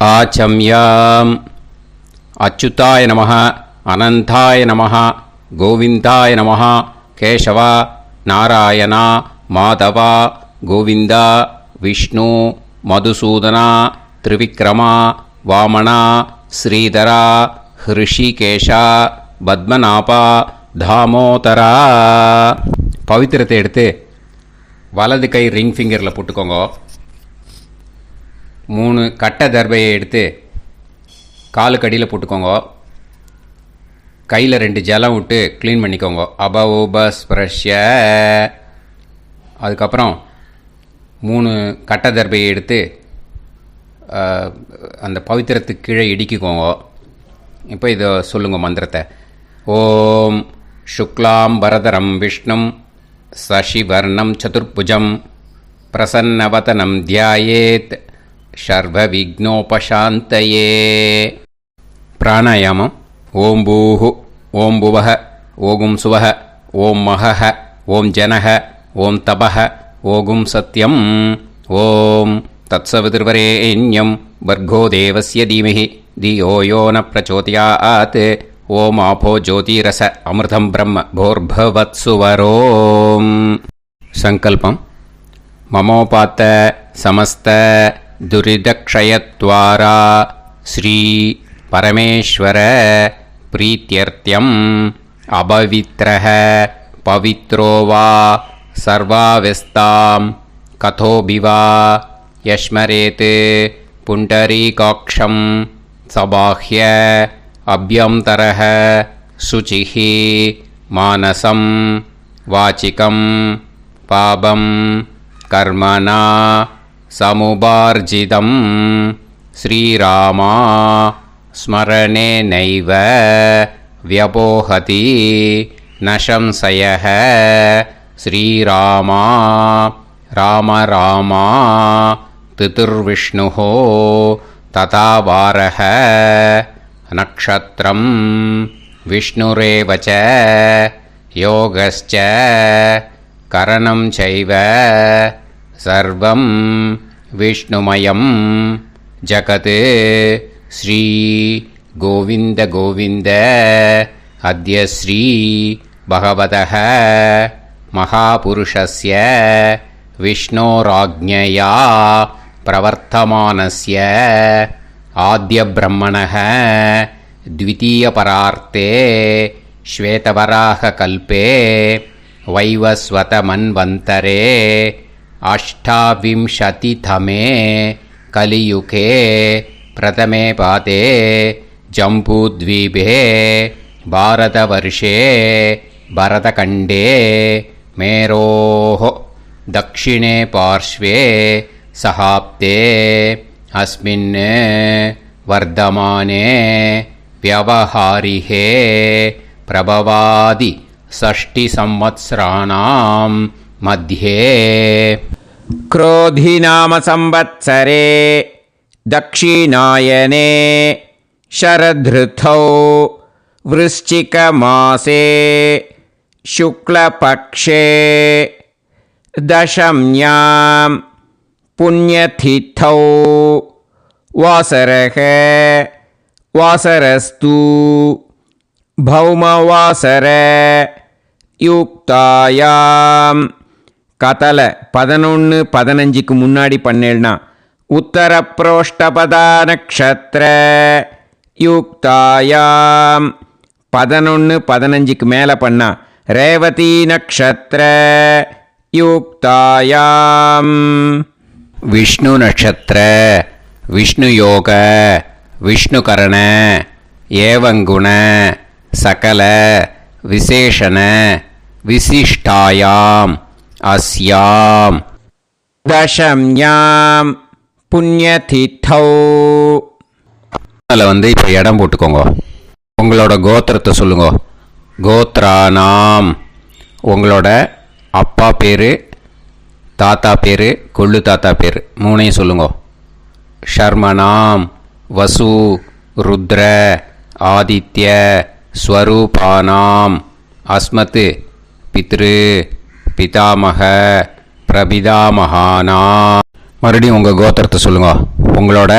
ஆச்சம்யாம். அச்சுதாய நமः, அனந்தாய நமः, கோவிந்தாய நமः, கேசவா, நாராயணா, மாதவா, கோவிந்தா, விஷ்ணு, மதுசூதனா, திரிவிக்ரமா, வாமனா, ஸ்ரீதரா, ஹிருஷிகேஷா, பத்மநாபா, தாமோதரா. பவித்திரத்தை எடுத்து வலது கை ரிங் ஃபிங்கரில் போட்டுக்கோங்க. 3 கட்டை தர்பையை எடுத்து காலுக்கடியில் போட்டுக்கோங்க. கையில் 2 ஜலம் விட்டு க்ளீன் பண்ணிக்கோங்க. அபௌபஸ்பிரஷ்ய. அதுக்கப்புறம் 3 கட்டை தர்பையை எடுத்து அந்த பவித்திரத்துக்கு கீழே இடிக்கிக்கோங்க. இப்போ இதை சொல்லுங்க மந்திரத்தை. ஓம் சுக்லாம் வரதரம் விஷ்ணும் சசிவர்ணம் சதுர்புஜம் பிரசன்னவதனம் தியாயேத் சர்வ விக்னோபசாந்தயே. பிராணாயாமம். ஓம் பூஹு, ஓம் புவஹ, ஓகும் சுவஹ, ஓம் மஹஹ, ஓம் ஜனஹ, ஓம் தபஹ, ஓகும் சத்யம். ஓம் தத்சவிதுர்வரேண்யம் வர்கோ தேவஸ்ய தீமஹி தியோ யோ ந பிரச்சோதயாத். ஓம் ஆபோ ஜோதிரச அமிர்தம் பிரம்ம போர்பவத்சுவரோம். சங்கல்பம். மமோபாத்த சமஸ்த துரிதக்ஷயத்வாரா ஸ்ரீ பரமேஸ்வர பிரீத்யர்த்தியம் அபவித்ரஹ பவித்ரோ வா சர்வாவஸ்தாம் கதோபிவா யஸ்மரேத் புண்டரீகாக்ஷம் சபாஹ்ய அப்யந்தரஹ சுசிஹ மானசம் வாசிகம் பாபம் கர்மணா சமுபார்ஜிதம் ஸ்ரீராமா ஸ்மரணேனைவ வ்யபோஹதி நசம்சயः. ஸ்ரீராமா ராம ராமா திதிர்விஷ்ணுः ததா வாரः நக்ஷத்ரம் விஷ்ணுரேவ ச யோகஸ்ச கரணம் சைவ சர்வம் விஷ்ணுமயம் ஜகத். ஸ்ரீ கோவிந்த கோவிந்த அத்ய ஸ்ரீ பகவதः மகாபுருஷஸ்ய விஷ்ணோராஜ்ஞயா பிரவர்த்தமானஸ்ய ஆத்ய பிரம்மணः த்விதீயபரார்த்தே ஸ்வேதவராக கல்பே வைவஸ்வத மன்வந்தரே அஷ்டாவிம்சதிதமே கலியுகே பிரதமே பாதே ஜம்பூத்வீபே பாரதவர்ஷே பரதகண்டே மேரோः தக்ஷிணே பார்ஷ்வே சஹாப்தே அஸ்மின் வர்தமானே व्यवहारिहे प्रभवादि 6 संवत्सराणां मध्ये क्रोधिनाम संवत्सरे दक्षिणायने शरदृतौ वृश्चिकमासे शुक्लपक्षे दशम्यां पुण्यतिथौ वासरः வாசரஸ்து பௌமவாசர யுக்தாயாம். கதலை 11-15க்கு முன்னாடி பண்ணேன்னா உத்தர புரோஷ்டபதா நக்ஷத்ர யுக்தாயாம். 11-15க்கு மேலே பண்ணா ரேவதி நக்ஷத்ர யுக்தாயாம். விஷ்ணு நக்ஷத்ர விஷ்ணு யோக விஷ்ணுகரண ஏவங்குண சகல விசேஷண விசிஷ்டாயாம் அஸ்யாம் தசம்யாம் புண்ணியதிதௌ. அதில் இப்போ இடம் போட்டுக்கோங்க. உங்களோட கோத்திரத்தை சொல்லுங்க. கோத்ரானாம். உங்களோட அப்பா பேர், தாத்தா பேர், கொள்ளு தாத்தா பேர் 3ஐயும் சொல்லுங்க. ஷர்மனாம் வசு ருத்ர ஆதித்ய ஸ்வரூபானாம் அஸ்மத் பித்ரு பிதாமக பிரபிதாமகானாம். மறுபடியும் உங்கள் கோத்திரத்தை சொல்லுங்க. உங்களோட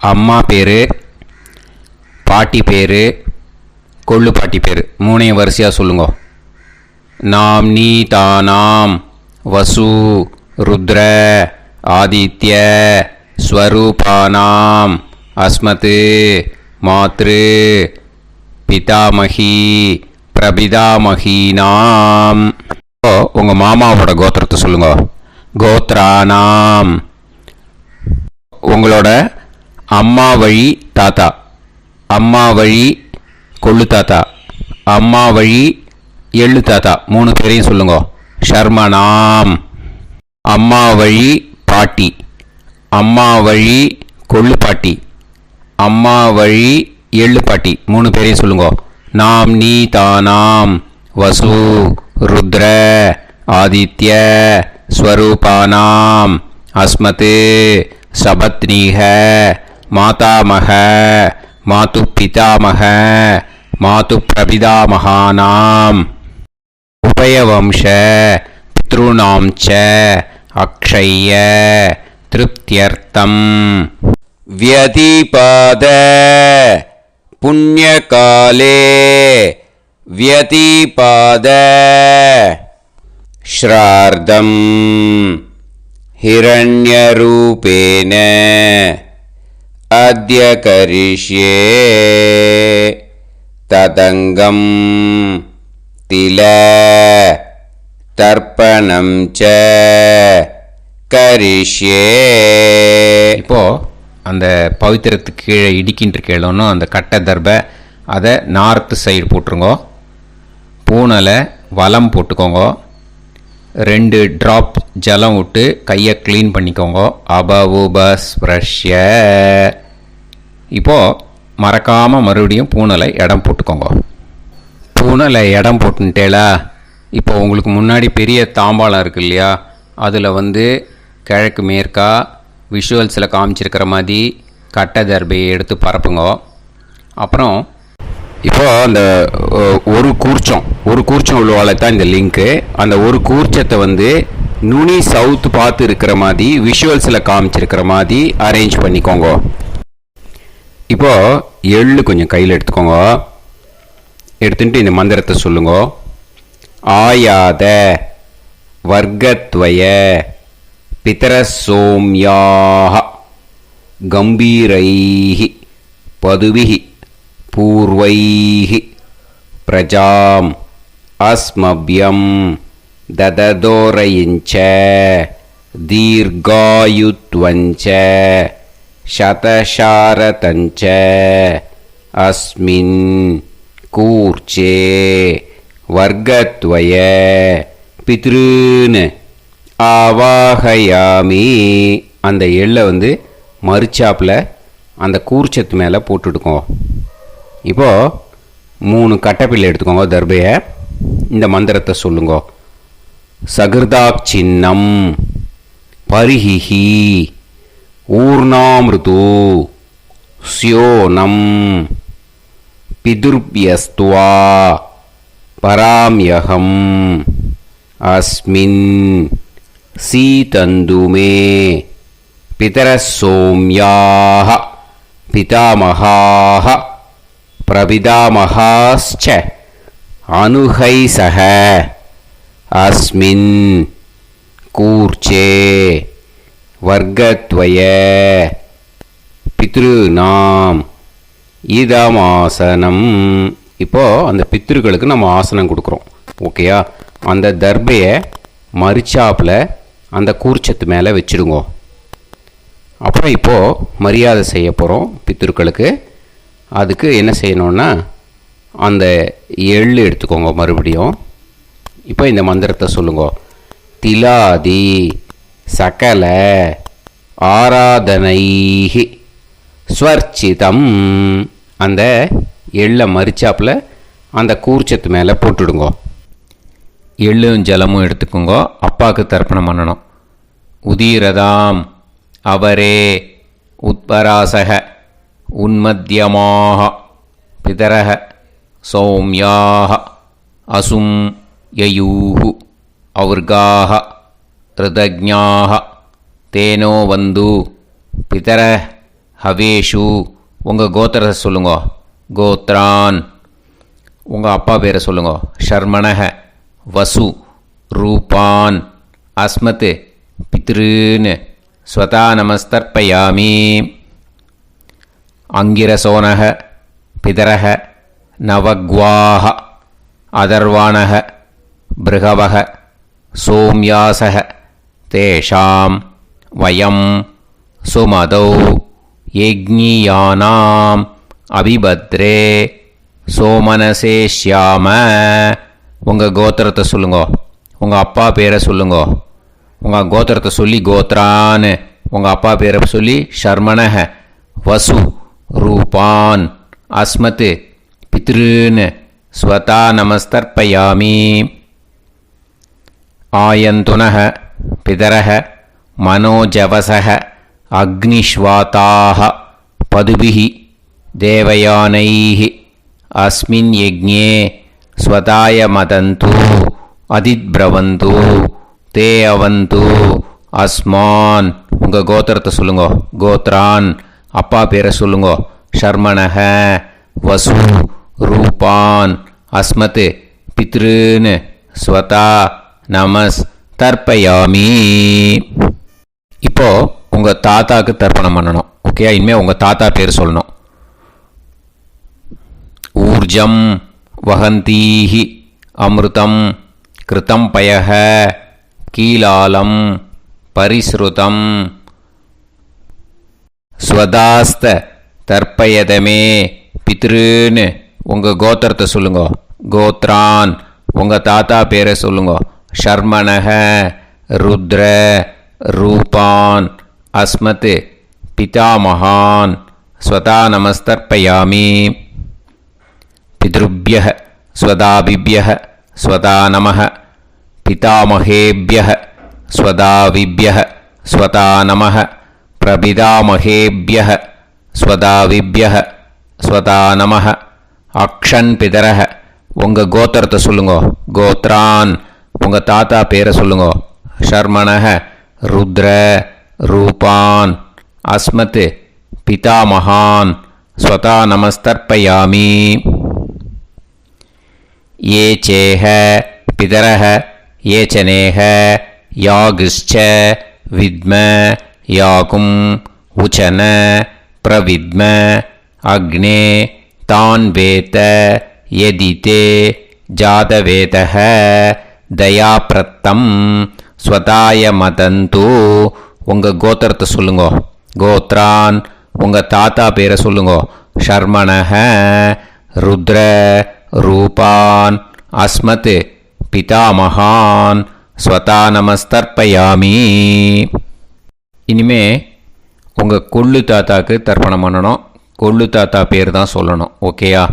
அம்மா பேர், பாட்டி பேர், கொள்ளு பாட்டி பேர் மூணையும் வரிசையாக சொல்லுங்க. நாம்னி தானாம் வசு ருத்ர ஆதித்ய ஸ்வரூபானாம் அஸ்மத் மாத்ரு பிதாமகி பிரபிதாமகீனாம். உங்கள் மாமாவோட கோத்திரத்தை சொல்லுங்க. கோத்ரானாம். உங்களோட அம்மா வழி தாத்தா, அம்மா வழி கொள்ளு தாத்தா, அம்மா வழி எள்ளு தாத்தா மூணு பேரையும் சொல்லுங்க. ஷர்மனாம். அம்மா வழி பாட்டி, அம்மா வழி கொள்ளு பாட்டி, அம்மா வழி எள்ளு பாட்டி மூணு பேரையும் சொல்லுங்க. நாம்னி தானாம் வசு ருத்ர ஆதித்ய ஸ்வரூபானாம் அஸ்மத் சபத்னீஹ மாதாமக மாது பிதாமக மாது பிரபிதாமகானாம் உபயவம்ச பித்ருணாம் ச அக்ஷய்ய திருப்தியர்த்தம் வியதிபாத புண்ணியகாலே வியதிபாத ஸ்ரார்த்தம் ஹிரண்யரூபேன அத்ய கரிஷ்யே ததங்கம் தில தர்ப்பணம் ச கரிஷ்யே. இப்போ அந்த பவித்திரத்துக்கு கீழே இடிக்கின்ற கேளோன்னு அந்த கட்டை தர்பை அதை நார்த்து சைடு போட்டுருங்க. பூனலை வலம் போட்டுக்கோங்க. 2 ட்ராப் ஜலம் விட்டு கையை க்ளீன் பண்ணிக்கோங்க. அபவுபஸ்ப்ரஷ்ய. இப்போது மறக்காமல் மறுபடியும் பூனலை இடம் போட்டுக்கோங்க. பூனலை இடம் போட்டுட்டேலா. இப்போ உங்களுக்கு முன்னாடி பெரிய தாம்பாளம் இருக்குது இல்லையா, அதில் கிழக்கு மேற்கா விஷுவல்ஸில் காமிச்சிருக்கிற மாதிரி கட்டை தர்பையை எடுத்து பரப்புங்க. அப்புறம் இப்போது அந்த ஒரு கூர்ச்சம் உள்ளவாளை தான் இந்த லிங்க்கு. அந்த ஒரு கூர்ச்சத்தை நுனி சவுத்து பார்த்து இருக்கிற மாதிரி விஷுவல்ஸில் காமிச்சிருக்கிற மாதிரி அரேஞ்ச் பண்ணிக்கோங்க. இப்போது எள்ளு கொஞ்சம் கையில் எடுத்துக்கோங்க. எடுத்துட்டு இந்த மந்திரத்தை சொல்லுங்க. ஆயாத வர்க்கத்வய பிதரசோம்யாக கம்பீரைஹி பதுவிஹி பூர்வைஹி பிரஜாம் அஸ்மப்யம் தததோரயிஞ்ச தீர்காயுத்வஞ்ச சதசாரதஞ்ச அஸ்மின் கூர்ச்சே வர்க்கத்வய பித்ருன்னு ஆவாகயாமி. அந்த எள்ளை மறுச்சாப்பில் அந்த கூர்ச்சத்து மேலே போட்டுடுக்கோங்க. இப்போது 3 கட்டைப்பிள்ளை எடுத்துக்கோங்க. தர்பையை இந்த மந்திரத்தை சொல்லுங்க. சகிருதாக் சின்னம் பரிஹிஹி ஊர்ணாமிருது ஸ்யோனம் பிதுர்பியஸ்துவா பராம்யகம் அஸ்மின் சீதந்துமே பிதரசோம்யாக பிதாமகாः பிரபிதாமகாஸ்ச அனுகைசக அஸ்மின் கூர்ச்சே வர்க்கத்வய பித்ருநாம் இதமாசனம். இப்போது அந்த பித்ருக்களுக்கு நம்ம ஆசனம் கொடுக்குறோம். ஓகேயா? அந்த தர்பையை மறுச்சாப்பில் அந்த கூர்ச்சத்து மேலே வச்சுடுங்க. அப்புறம் இப்போது மரியாதை செய்ய போகிறோம் பித்ருக்களுக்கு. அதுக்கு என்ன செய்யணுன்னா அந்த எள்ளு எடுத்துக்கோங்க. மறுபடியும் இப்போ இந்த மந்திரத்தை சொல்லுங்க. திலாதி சகல ஆராதனைஹி ஸ்வர்ச்சிதம். அந்த எள்ளை மரிச்சாப்பில் அந்த கூர்ச்சத்து மேலே போட்டுடுங்க. எள்ளும் ஜலமும் எடுத்துக்கோங்க. அப்பாவுக்கு தர்ப்பணம் பண்ணணும். உதீரதாம் அவரே உத்பராசக உன்மத்தியமாக பிதரக சௌமியாக அசும் யயூஹு ஔர்காக ரிதஜ்ஞாக தேனோ வந்து பிதர ஹவேஷு உங்கள் கோத்திரத்தை சொல்லுங்க. கோத்ரான் உங்கள் அப்பா பேரை சொல்லுங்க. ஷர்மணஹ வசு ரூபான் அஸ்மத் பித்ருன்னு ஸ்வதா நமஸ்தர்ப்பயாமி. அங்கிரசோனஹ பிதரஹ நவக்வாஹ அதர்வாணஹ பிருகவஹ சோம்யாசஹ தேஷாம் வயம் சுமதௌ யஜ்ஞியானாம் அபிபத்ரே சோமனசேஷ்யாம. உங்கள் கோத்திரத்தை சொல்லுங்க. உங்கள் அப்பா பேரை சொல்லுங்க. உங்கள் கோத்திரத்தை சொல்லி கோத்ரான்னு உங்கள் அப்பா பேரை சொல்லி ஷர்மணஹ வசு ரூபான் அஸ்மத் பித்ருன்னு ஸ்வதா நமஸ்தர்ப்பயாமி. ஆயந்துனஹ பிதரஹ மனோஜவசஹ அக்னிஷ்வாதாஹ பதுபிஹி தேவயானைஹி அஸ்மின் யஜ்ஞே ஸ்வதாய மதந்து அதித்ப்ரவந்து தே அவந்து அஸ்மான். உங்கள் கோத்திரத்தை சொல்லுங்க. கோத்ரான் அப்பா பேரை சொல்லுங்க. ஷர்மணஹ வசு ரூபான் அஸ்மத் பித்ருன்னு ஸ்வதா நமஸ் தர்ப்பயாமி. இப்போ உங்கள் தாத்தாக்கு தர்ப்பணம் பண்ணணும். ஓகே, இனிமேல் உங்கள் தாத்தா பேர் சொல்லணும். ஊர்ஜம் வஹந்தீஹி அமிர்தம் கிருதம் பயஹ கீலாலம் பரிஸ்ருதம் ஸ்வதாஸ்த தர்ப்பயதமே பித்ருன்னு உங்கள் கோத்திரத்தை சொல்லுங்க. கோத்ரான் உங்கள் தாத்தா பேரை சொல்லுங்க. ஷர்மணஹ ருத்ர ரூபான் அஸ்மத் பிதாமகான் ஸ்வதா நமஸ்தர்ப்பயாமி. பித்ருப்யஹ ஸ்வதாபிப்யஹ ஸ்வதா நமஹ பிதாமகேப்யஹ ஸ்வதாவிப்யஹ ஸ்வதா நமஹ பிரபிதாமகேப்யஹ ஸ்வதாவிப்யஹ ஸ்வதா நமஹ. அக்ஷன் பிதரஹ உங்கள் கோத்திரத்தை சொல்லுங்க. கோத்ரான் உங்கள் தாத்தா பேரை சொல்லுங்க. ஷர்மணஹ ருத்ர ரூபான் அஸ்மத் பிதாமகான் ஸ்வதா நமஸ்தர்ப்பயாமி. ये चेह पितरः ये चनेह यागश्च विद्म याकुं उचन प्रविद्म अग्ने तान् वेत यदिते जातवेतः दयाप्रत्तं स्वताय मदन्तु. உங்கள் கோத்திரத்தை சொல்லுங்க. கோத்ரான் உங்கள் தாத்தா பேரை சொல்லுங்க. ஷர்மணஹ ருத்ர ரூபான் அஸ்மத் பிதாமகான் ஸ்வதா நமஸ்தர்ப்பயாமி. இனிமே உங்கள் கொள்ளு தாத்தாக்கு தர்ப்பணம் பண்ணணும். கொள்ளு தாத்தா பேர் தான் சொல்லணும். ஓகேயா?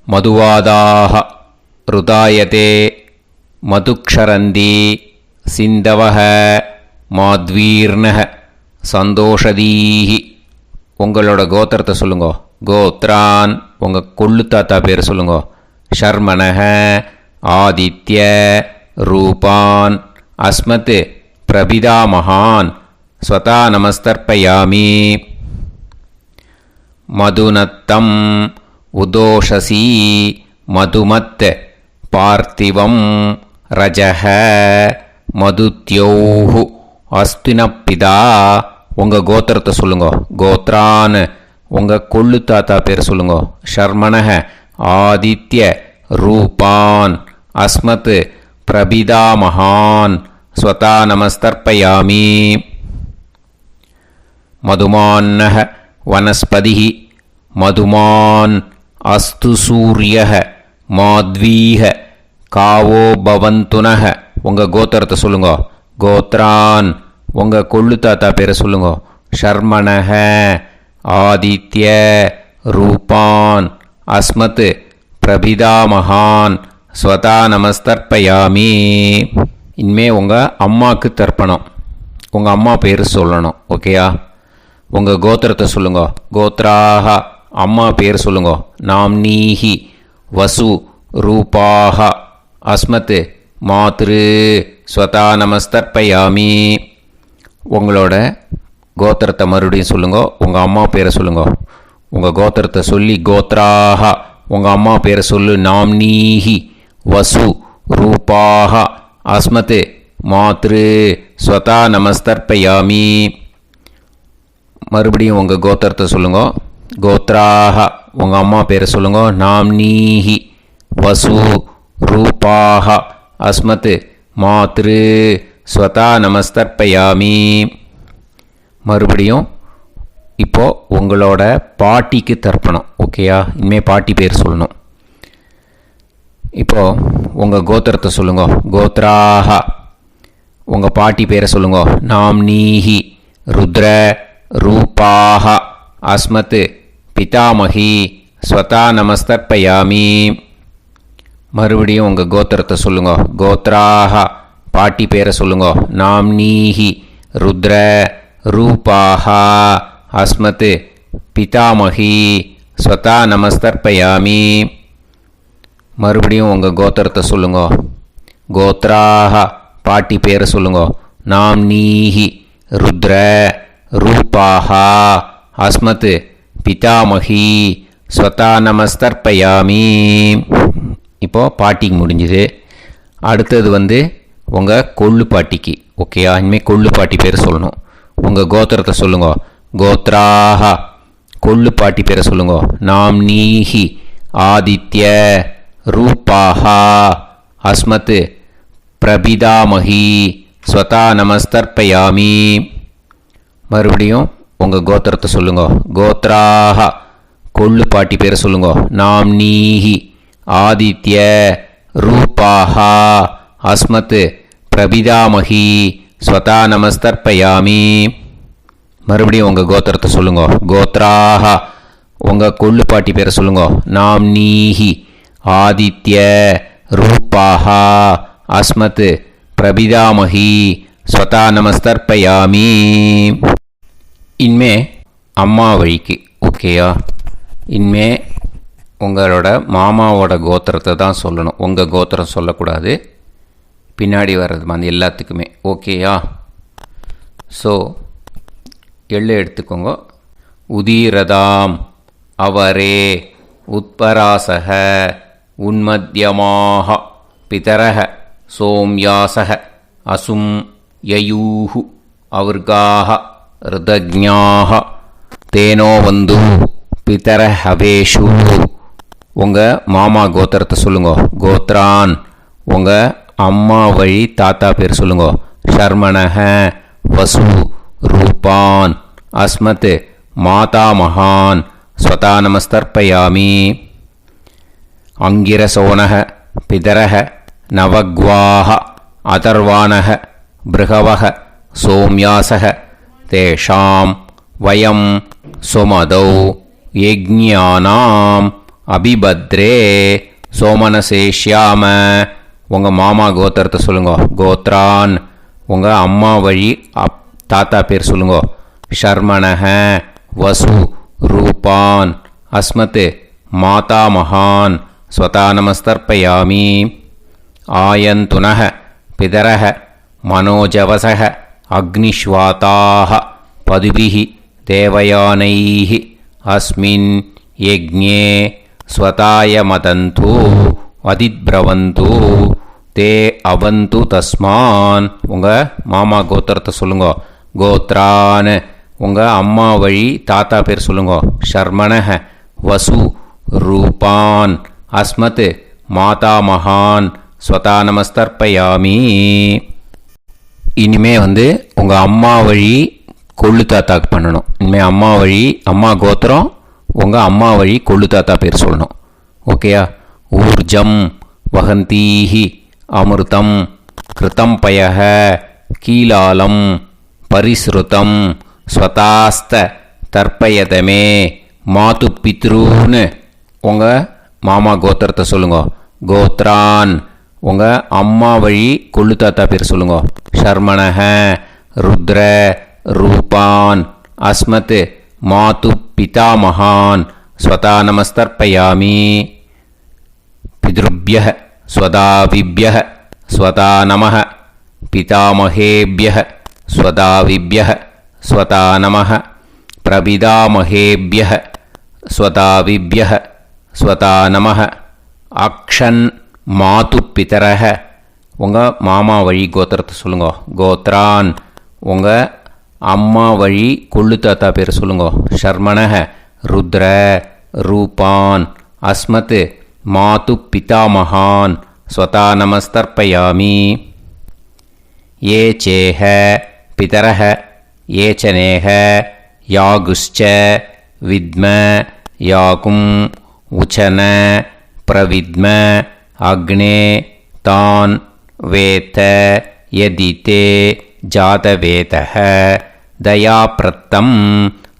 மதுவாதாக ருதாயதே மதுக்ஷரந்தி சிந்தவஹ மாத்வீர்ணஹ சந்தோஷதீஹி. உங்களோட கோத்திரத்தை சொல்லுங்க. கோத்ரான் உங்கள் கொள்ளு தாத்தா பேர் சொல்லுங்க. ஷர்மணஹ ஆதித்ய ரூபான் அஸ்மத் பிரபிதாமகான் ஸ்வதா நமஸ்தர்ப்பயாமி. மதுநத்தம் உதோஷசி மதுமத் பார்த்திவம் ரஜஹ மதுத்யோஹு அஸ்தினப்பிதா. உங்கள் கோத்திரத்தை சொல்லுங்க. கோத்ரான் உங்கள் கொள்ளு தாத்தா பேர் சொல்லுங்க. ஷர்மணஹ ஆதித்ய ரூபான் அஸ்மத் பிரபிதாமகான் ஸ்வதா நமஸ்தர்ப்பயாமி. மதுமான்னஹ வனஸ்பதிஹ மதுமான் அஸ்து சூரியஹ மாத்வீஹ காவோ பவந்துனஹ. உங்கள் கோத்திரத்தை சொல்லுங்க. கோத்ரான் உங்கள் கொள்ளு தாத்தா பேரை சொல்லுங்க. ஷர்மணஹ ஆதித்ய ரூபான் அஸ்மத் பிரபிதாமகான் ஸ்வதா நமஸ்தர்ப்பயாமி. இனிமே உங்கள் அம்மாவுக்கு தர்ப்பணம். உங்கள் அம்மா பேர் சொல்லணும். ஓகேயா? உங்கள் கோத்திரத்தை சொல்லுங்க. கோத்ராக அம்மா பேர் சொல்லுங்க. நாம்னீஹி வசு ரூபாக அஸ்மத் மாத்ரு ஸ்வதா நமஸ்தர்ப்பயாமி. உங்களோட கோத்திரத்தை மறுபடியும் சொல்லுங்க. உங்கள் அம்மா பேரை சொல்லுங்க. உங்கள் கோத்திரத்தை சொல்லி கோத்ராஹா. உங்கள் அம்மா பேரை சொல்லு. நாம்னீஹி வசு ரூபாஹ அஸ்மத் மாத்ரு ஸ்வதா நமஸ்தர்ப்பயாமி. மறுபடியும் உங்கள் கோத்திரத்தை சொல்லுங்க. கோத்ராஹா. உங்கள் அம்மா பேரை சொல்லுங்க. நாம்னீஹி வசு ரூபாஹ அஸ்மத் மாத்ரு ஸ்வதா நமஸ்தர்ப்பயாமி. மறுபடியும் இப்போது உங்களோட பாட்டிக்கு தர்ப்பணம். ஓகேயா? இனிமேல் பாட்டி பேர் சொல்லணும். இப்போது உங்கள் கோத்திரத்தை சொல்லுங்க. கோத்ராஹா. உங்கள் பாட்டி பேரை சொல்லுங்க. நாம்னீஹி ருத்ர ரூபாஹ அஸ்மத் பிதாமகி ஸ்வதா நமஸ்தர்ப்பயாமி. மறுபடியும் உங்கள் கோத்திரத்தை சொல்லுங்க. கோத்ராஹா. பாட்டி பேரை சொல்லுங்க. நாம்னீஹி ருத்ர ரூபாஹ அஸ்மத் பிதாமகி ஸ்வதா நமஸ்தர்ப்பயாமி. மறுபடியும் உங்கள் கோத்திரத்தை சொல்லுங்க. கோத்ராஹா. பாட்டி பேரை சொல்லுங்க. நாம்னீஹி ருத்ர ரூபாஹ அஸ்மத் பிதாமகி ஸ்வதா நமஸ்தர்ப்பயாமி. இப்போது பாட்டிக்கு முடிஞ்சுது. அடுத்தது உங்கள் கொள்ளு பாட்டிக்கு. ஓகேயா? இனிமேல் கொள்ளு பாட்டி பேர் சொல்லணும். உங்கள் கோத்திரத்தை சொல்லுங்க. கோத்ராஹா. கொள்ளு பாட்டி பேரை சொல்லுங்க. நாம்னீஹி ஆதித்ய ரூபாஹ அஸ்மத் பிரபிதாமகி ஸ்வதா நமஸ்தர்ப்பயாமி. மறுபடியும் உங்கள் கோத்திரத்தை சொல்லுங்க. கோத்ராஹா. கொள்ளு பாட்டி பேரை சொல்லுங்க. நாம்னீஹி ஆதித்ய ரூபாஹ அஸ்மத் பிரபிதாமகி ஸ்வதா நமஸ்தர்ப்பயாமி. மறுபடியும் உங்கள் கோத்திரத்தை சொல்லுங்க. கோத்ராஹா. உங்கள் கொள்ளு பாட்டி பேரை சொல்லுங்க. நாம்னீஹி ஆதித்ய ரூபாஹ அஸ்மத் பிரபிதாமகி ஸ்வதா நமஸ்தர்ப்பயாமி. இனிமே அம்மா வழிக்கு. ஓகேயா? இனிமே உங்களோட மாமாவோட கோத்திரத்தை தான் சொல்லணும். உங்கள் கோத்திரம் சொல்லக்கூடாது. பின்னாடி வர்றது எல்லாத்துக்குமே. ஓகேயா? ஸோ எள்ளு எடுத்துக்கோங்க. உதீரதாம் அவரே உத்பராசக உன்மத்யமாக பிதரக சோம்யாசக அசும் யயூஹு அவர்காக ருதஜ்ஞாக தேனோ வந்து பிதர ஹவேஷு. உங்கள் மாமா கோத்திரத்தை சொல்லுங்க. கோத்ரான். உங்கள் அம்மா வழி தாத்தா பேர் சொல்லுங்க. ஷர்மணஹ வசு ரூபான் அஸ்மத் மாதா மகான் ஸ்வதா நமஸ்தர்ப்பயாமி. அங்கிரசோனஹ பிதரஹ நவக்வாஹ அதர்வாணஹ பிருகவஹ சோம்யாசஹ தேஷாம் வயம் சுமதௌ யஜ்ஞானாம் அபிபத்ரே சோமனசேஷ்யாம. உங்கள் மாமா கோத்திரத்தை சொல்லுங்க. கோத்ரான். உங்கள் அம்மா வழி தாத்தா பேர் சொல்லுங்க. ஷர்மணஹ வசு ரூபான் அஸ்மத் மாதா மகான் ஸ்வதா நமஸ்தர்ப்பயாமி. ஆயந்துனஹ பிதரஹ மனோஜவசஹ அக்னிஷ்வாதாஹ பதுபிஹி தேவயானைஹி அஸ்மின் யஜ்ஞே ஸ்வதாய மதந்து அதிப்ரவந்து தே அவந்து தஸ்மான். உங்கள் மாமா கோத்திரத்தை சொல்லுங்க. கோத்ரான். உங்கள் அம்மா வழி தாத்தா பேர் சொல்லுங்க. ஷர்மணஹ வசு ரூபான் அஸ்மத் மாதா மகான் ஸ்வதா நமஸ்தர்ப்பயாமி. இனிமே உங்கள் அம்மா வழி கொள்ளு தாத்தாக்கு பண்ணணும். இனிமேல் அம்மா வழி அம்மா கோத்திரம் உங்கள் அம்மா வழி கொள்ளு தாத்தா பேர் சொல்லணும். ஓகேயா? ஊர்ஜம் வகந்தீஹி அமிர்தம் கிருதம் பயஹ கீலாலம் பரிஸ்ருதம் ஸ்வதாஸ்த தர்ப்பயதமே மாது பித்ரூன்னு. உங்கள் மாமா கோத்திரத்தை சொல்லுங்க. கோத்ரான். உங்கள் அம்மா வழி கொள்ளு தாத்தா பேர் சொல்லுங்க. ஷர்மணஹ ருத்ர ரூபான் அஸ்மத் மாது பிதாமகான் ஸ்வதா நமஸ்தர்ப்பயாமி. பித்ருப்யஹ ஸ்வதாவிப்யஹ ஸ்வதா நமஹ பிதாமகேப்யஹ ஸ்வதாவிப்யஹ ஸ்வதா நமः பிரபிதாமஹேப்யः ஸ்வதாவிப்யः ஸ்வதா நமः அக்ஷன் மாது பிதரஹ உங்கள் மாமா வழி கோத்திரத்தை சொல்லுங்க. கோத்ரான் உங்கள் அம்மா வழி கொள்ளு தாத்தா பேர் சொல்லுங்க. ஷர்மணஹ ருத்ர ரூபான் அஸ்மத் மாது பிதாமகான் ஸ்வதா நமஸ்தர்ப்பயாமி. ஏ சேஹ பிதரஹ ஏச்சனேஹ யாகுஷ்ச வித்ம யாகும் உச்சன பிரவித்ம அக்னே தான் வேத யதிதே ஜாதவேதஹ தயாப்ரத்தம்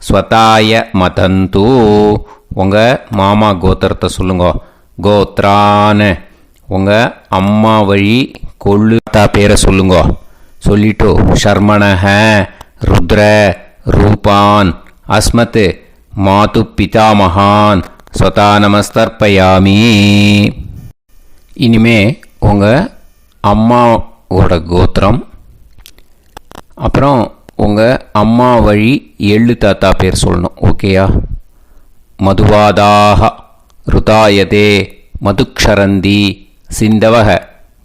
ஸ்வதாய மதந்து உங்கள் மாமா கோத்திரத்தை சொல்லுங்க. கோத்ரான் உங்கள் அம்மா வழி கொள்ளு தாத்தா பேரை சொல்லுங்க. சொல்லிட்டு ஷர்மணஹ ருத்ர ரூபான் அஸ்மத் மாது பிதாமகான் ஸ்வதா நமஸ்தர்ப்பயாமி. இனிமே உங்கள் அம்மாவோட கோத்திரம், அப்புறம் உங்கள் அம்மா வழி எள்ளு தாத்தா பேர் சொல்லணும். ஓகேயா? மதுவாதாக ருதாயதே மதுக்ஷரந்தி சிந்தவக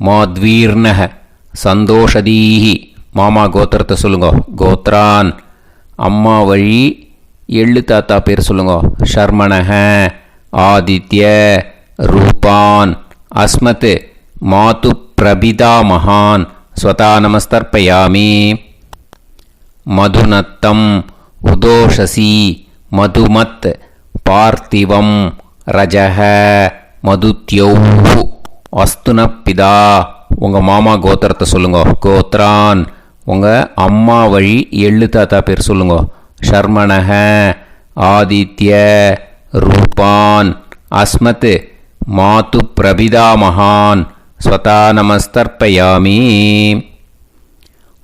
மாத்வீர்ணக சந்தோஷதீஹி மாமா கோத்திரத்தை சொல்லுங்க. கோத்ரான் அம்மா வழி எள்ளு தாத்தா பேர் சொல்லுங்க. ஷர்மணஹ ஆதித்ய ரூபான் அஸ்மத் மாது பிரபிதாமகான் ஸ்வதா நமஸ்தர்ப்பயாமி. மதுநத்தம் உதோஷசி மதுமத் பார்த்திவம் ரஜஹ மதுத்யௌஹு அஸ்துனப்பிதா உங்கள் மாமா கோத்திரத்தை சொல்லுங்க. கோத்ரான் உங்கள் அம்மா வழி எள்ளு தாத்தா பேர் சொல்லுங்க. ஷர்மணஹ ஆதித்ய ரூபான் அஸ்மத் மாது பிரபிதாமகான் ஸ்வதா நமஸ்தர்ப்பயாமி.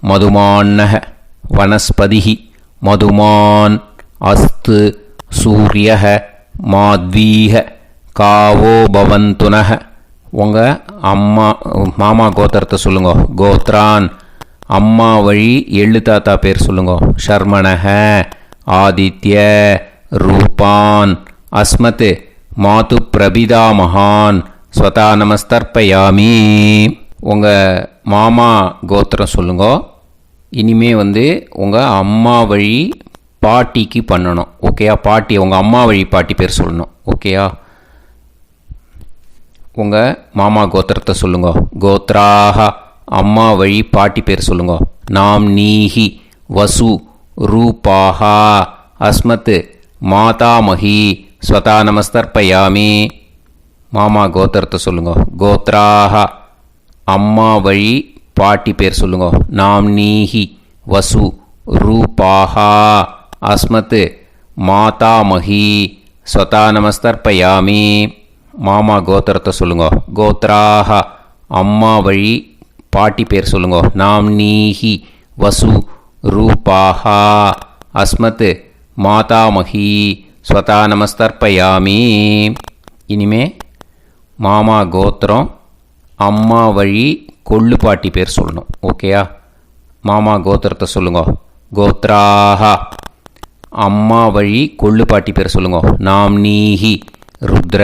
மதுமான்னஹ வனஸ்பதிஹி மதுமான் அஸ்து சூரியஹ மாத்வீஹ காவோ பவந்துனஹ உங்கள் மாமா கோத்திரத்தை சொல்லுங்க. கோத்ரான் அம்மா வழி எள்ளு தாத்தா பேர் சொல்லுங்க. ஷர்மணஹ ஆதித்ய ரூபான் அஸ்மத் மாது பிரபிதாமகான் ஸ்வதா நமஸ்தர்ப்பயாமி. உங்கள் மாமா கோத்திரம் சொல்லுங்க. இனிமே உங்கள் அம்மா வழி பாட்டிக்கு பண்ணணும். ஓகேயா? பாட்டி உங்கள் அம்மா வழி பாட்டி பேர் சொல்லணும். ஓகேயா? உங்கள் மாமா கோத்திரத்தை சொல்லுங்க. கோத்ராக அம்மா வழி பாட்டி பேர் சொல்லுங்க. நாம் நீஹி வசு ரூபாஹா அஸ்மத் மாதாமஹி ஸ்வதா நமஸ்தர்ப்பயாமி. மாமா கோத்திரத்தை சொல்லுங்க. கோத்ராக அம்மா வழி பாட்டி பேர் சொல்லுங்க. நாம் நீஹி வசு ரூபாஹா அஸ்மத் மாதாமஹி ஸ்வதா நமஸ்தர்ப்பயாமி. மாமா கோத்திரத்தை சொல்லுங்க. கோத்ராக அம்மா வழி பாட்டி பேர் சொல்லுங்க. நாம் நீஹி வசு ரூபாஹா அஸ்மத் மாதாமஹி ஸ்வதா நமஸ்தர்ப்பயாமி. இனிமே மாமா கோத்திரம் அம்மா வழி கொள்ளு பாட்டி பேர் சொல்லணும். ஓகேயா? மாமா கோத்திரத்தை சொல்லுங்க. கோத்ராக அம்மா வழி கொள்ளு பாட்டி பேர் சொல்லுங்க. நாம் நீஹி ருத்ர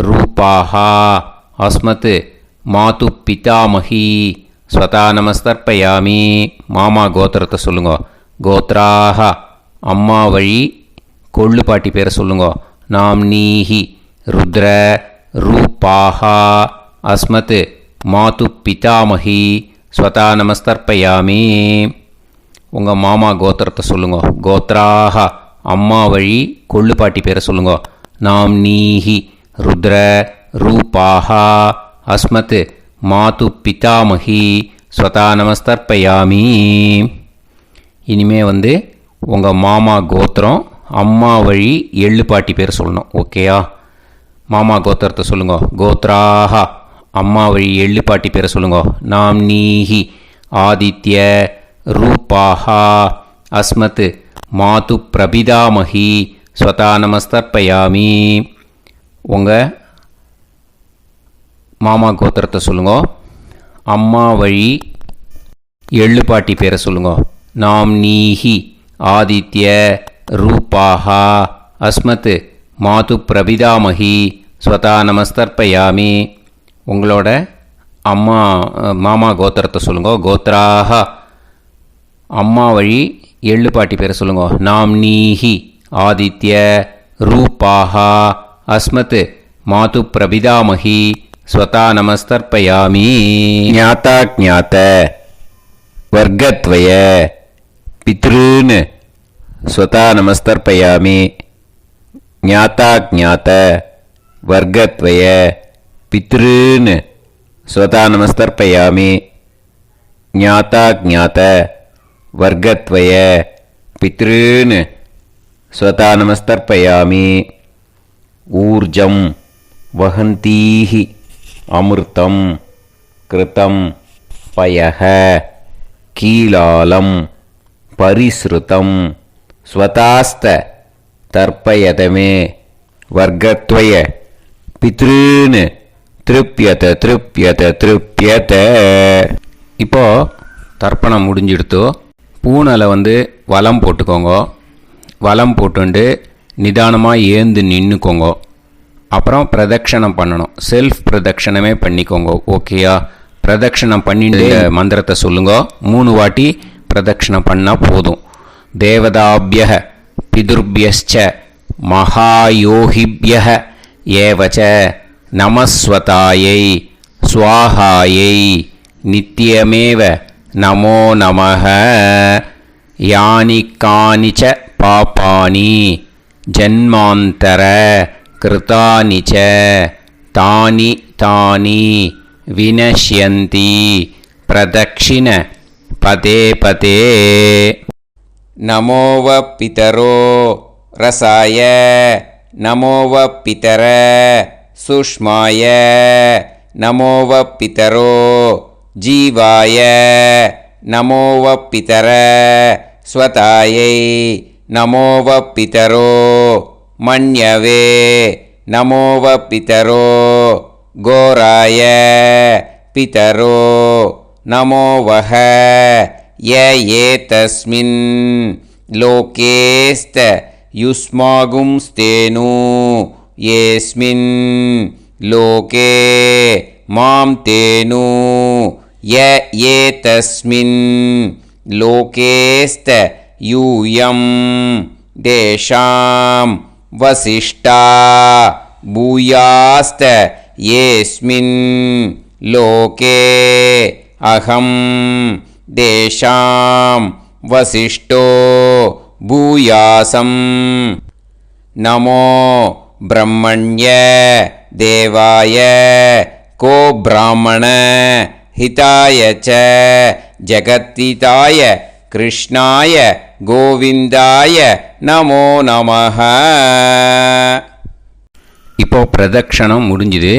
ரூபாஹா அஸ்மத் மாது பிதாமஹி ஸ்வதா நமஸ்தர்ப்பயாமி. மாமா கோத்திரத்தை சொல்லுங்க. கோத்ராக அம்மா வழி கொள்ளு பாட்டி பேரை சொல்லுங்க. நாம் நீஹி ருத்ர ரூபாஹா அஸ்மத் மாது பிதாமஹி ஸ்வதா நமஸ்தர்ப்பயாமி. உங்கள் மாமா கோத்திரத்தை சொல்லுங்க. கோத்ராக அம்மா வழி கொள்ளு பாட்டி பேரை சொல்லுங்க. நாம் நீஹி ருத்ர ரூபாஹா அஸ்மத் மாது பிதாமஹி ஸ்வதா நமஸ்தர்ப்பயாமி. இனிமே உங்கள் மாமா கோத்திரம் அம்மா வழி எள்ளு பாட்டி பேர் சொல்லணும். ஓகேயா? மாமா கோத்திரத்தை சொல்லுங்க. கோத்ராக அம்மா வழி எள்ளு பாட்டி பேரை சொல்லுங்க. நாம் நீஹி ஆதித்ய ரூபாஹா அஸ்மத் மாது பிரபிதாமஹி ஸ்வதா நமஸ்தர்ப்பயாமி. உங்கள் மாமா கோத்திரத்தை சொல்லுங்க. அம்மா வழி எள்ளு பாட்டி பேரை சொல்லுங்க. நாம் நீஹி ஆதித்ய ரூபாः அஸ்மத் மாது பிரபிதாமகி ஸ்வதா நமஸ்தர்ப்பயாமி. உங்களோட அம்மா மாமா கோத்திரத்தை சொல்லுங்க. கோத்ராக அம்மா வழி எள்ளு பாட்டி பேரை சொல்லுங்க. நாம்னீஹி ஆதித்ய ரூபாः அஸ்மத் மாது பிரபிதாமகி ஸ்வதா நமஸ்தர்ப்பயாமி. ஞாதா ஞாத வர்க்கத்வய பித்ருன் ஸ்வதா நமஸ்தர்ப்பயாமி. ஞாதா ஞாத வர்க்கத்வய பித்ருன் ஸ்வதா நமஸ்தர்ப்பயாமி. ஞாதா ஞாத வர்க்கத்வய பித்ருன் ஸ்வதா நமஸ்தர்ப்பயாமி. ஊர்ஜம் வஹந்தீஹி அமிர்தம் கிருதம் பயஹ கீலாலம் பரிஸ்ருதம் ஸ்வதாஸ்த தர்ப்பயதமே வர்க்கத்வய பித்ருன் திருப்யத திருப்யத திருப்யத. இப்போ தர்ப்பணம் முடிஞ்சிடுத்தோ பூனலை வலம் போட்டுக்கோங்க. வலம் போட்டுண்டு நிதானமாக ஏந்து நின்றுக்கோங்க. அப்புறம் பிரதட்சணம் பண்ணணும். செல்ஃப் பிரதட்சணமே பண்ணிக்கோங்க. ஓகேயா? பிரதட்சணம் பண்ணிட்டு மந்திரத்தை சொல்லுங்க. 3 வாட்டி பிரதட்சணம் பண்ணால் போதும். தேவதாபிய பிதுர்பியஸ்ச மகாயோகிபிய ஏவச்ச நமஸ்வதாயை ஸ்வாஹாயை நித்யமேவ நமோ நமஹ. யானி கானிச்ச பாபானி ஜன்மாந்தர கிருதானி ச தானி தானி வினஷ்யந்தி பிரதக்ஷிண பதே பதே. நமோவ பிதரோ ரசாய நமோவ பிதர சுஷ்மாய நமோவ பிதரோ ஜீவாய நமோவ பிதர ஸ்வதாயை நமோவ பிதரோ மன்யவே நமோவ பிதரோ கோராய பிதரோ நமோவஹ. ய ஏதஸ்மின் லோகேஸ்த யுஸ்மாகும்ஸ்தேனு ஏஸ்மின் லோகே மாம் தேனு. ய ஏதஸ்மின் லோகேஸ்த யூயம் தேஷாம் வசிஷ்டா பூயாஸ்த ஏஸ்மின் லோகே அகம் தேஷாம் வசிஷ்டோ பூயாசம். நமோ பிரம்மண்ய தேவாய கோ பிராமண ஹிதாய ச ஜகத்திதாய கிருஷ்ணாய கோவிந்தாய நமோ நமஹ. இப்போ பிரதட்சணம் முடிஞ்சுது.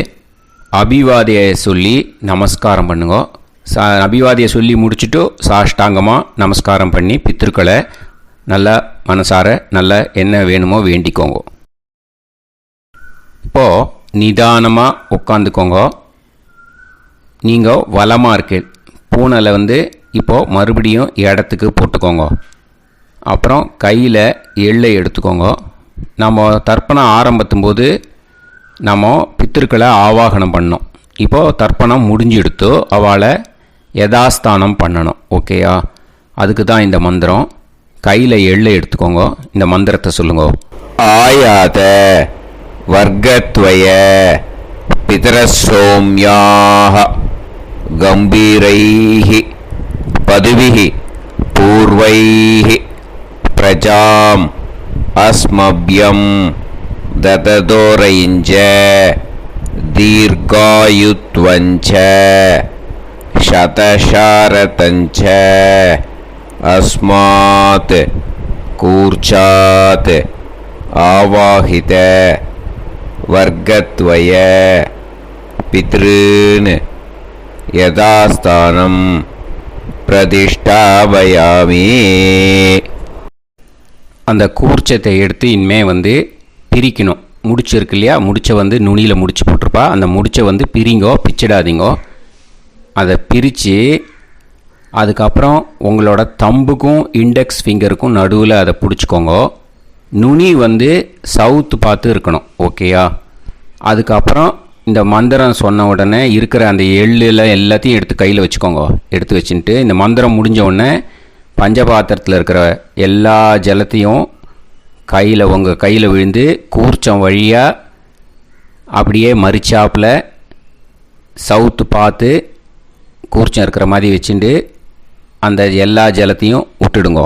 அபிவாதியை சொல்லி நமஸ்காரம் பண்ணுங்க. அபிவாதியை சொல்லி முடிச்சுட்டு சாஷ்டாங்கமாக நமஸ்காரம் பண்ணி பித்திருக்களை நல்லா மனசார நல்லா என்ன வேணுமோ வேண்டிக்கோங்க. இப்போது நிதானமாக உட்காந்துக்கோங்க. நீங்கள் வலமாக இருக்கு பூனலை இப்போது மறுபடியும் இடத்துக்கு போட்டுக்கோங்க. அப்புறம் கையில் எள்ளை எடுத்துக்கோங்க. நம்ம தர்ப்பணம் ஆரம்பத்தும் போது நம்ம பித்திருக்களை ஆவாகனம் பண்ணோம். இப்போது தர்ப்பணம் முடிஞ்செடுத்து அவளை யதாஸ்தானம் பண்ணணும். ஓகேயா? அதுக்கு தான் இந்த மந்திரம். கையில் எள்ளை எடுத்துக்கோங்க. இந்த மந்திரத்தை சொல்லுங்க. ஆயாத வர்க்கத்வய பிதரசோம்யாக கம்பீரைஹி பதுவிஹி பூர்வைஹி பிரஜாம் அஸ்மப்யம் தததோரைஞ்ச தீர்காயுத்வஞ்ச சதசாரதஞ்ச அஸ்மாத் கூர்ச்சாத் ஆவாஹித வர்க்கத்வய பித்ருன் யதாஸ்தானம் பிரதிஷ்டாபயாமி. அந்த கூர்ச்சத்தை எடுத்து இனிமே பிரிக்கணும். முடிச்சு இருக்கு இல்லையா? முடிச்சை நுனியில் முடிச்சு போட்டிருப்பா. அந்த முடிச்சை பிரிங்கோ, பிச்சிடாதீங்கோ. அதை பிரித்து அதுக்கப்புறம் உங்களோட தம்புக்கும் இண்டெக்ஸ் ஃபிங்கருக்கும் நடுவில் அதை பிடிச்சிக்கோங்க. நுனி வந்து சவுத்து பார்த்து இருக்கணும். ஓகேயா? அதுக்கப்புறம் இந்த மந்திரம் சொன்ன உடனே இருக்கிற அந்த எள்ளில் எல்லாத்தையும் எடுத்து கையில் வச்சுக்கோங்க. எடுத்து வச்சுட்டு இந்த மந்திரம் முடிஞ்ச உடனே பஞ்சபாத்திரத்தில் இருக்கிற எல்லா ஜலத்தையும் உங்கள் கையில் விழுந்து கூர்ச்சம் வழியாக அப்படியே மறிச்சாப்பில் சவுத்து பார்த்து கூர்ச்சம் இருக்கிற மாதிரி வச்சுட்டு அந்த எல்லா ஜலத்தையும் விட்டுடுங்க.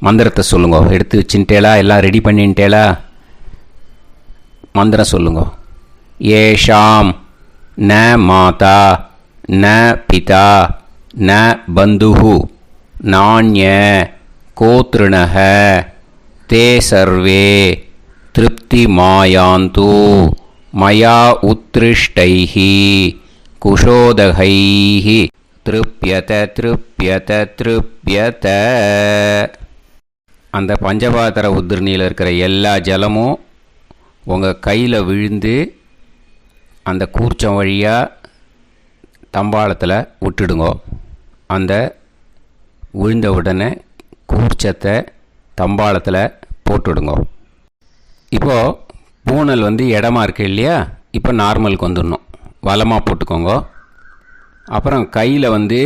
மந்திரத்தை சொல்லுங்க. எடுத்து வச்சுட்டேலா? எல்லாம் ரெடி பண்ணிட்டேலா? மந்திரம் சொல்லுங்க. ஏஷாம் ந மாதா ந பிதா ந பந்துஹு நாண்ய கோத்ருணஹ தே சர்வே திருப்தி மாயாந்து மயா உத்ருஷ்டைஹி குஷோதகைஹி திருப்யத திருப்யத திருப்யத. அந்த பஞ்சபாத்திர உதிரணியில் இருக்கிற எல்லா ஜலமும் உங்கள் கையில் விழுந்து அந்த கூர்ச்சம் வழியாக தம்பாளத்தில் விட்டுடுங்க. அந்த விழுந்த உடனே கூர்ச்சத்தை தம்பாளத்தில் போட்டுவிடுங்க. இப்போது பூனல் வந்து இடமா இருக்குது இல்லையா? இப்போ நார்மலுக்கு வந்துடணும். வலமாக போட்டுக்கோங்க. அப்புறம் கையில் வந்து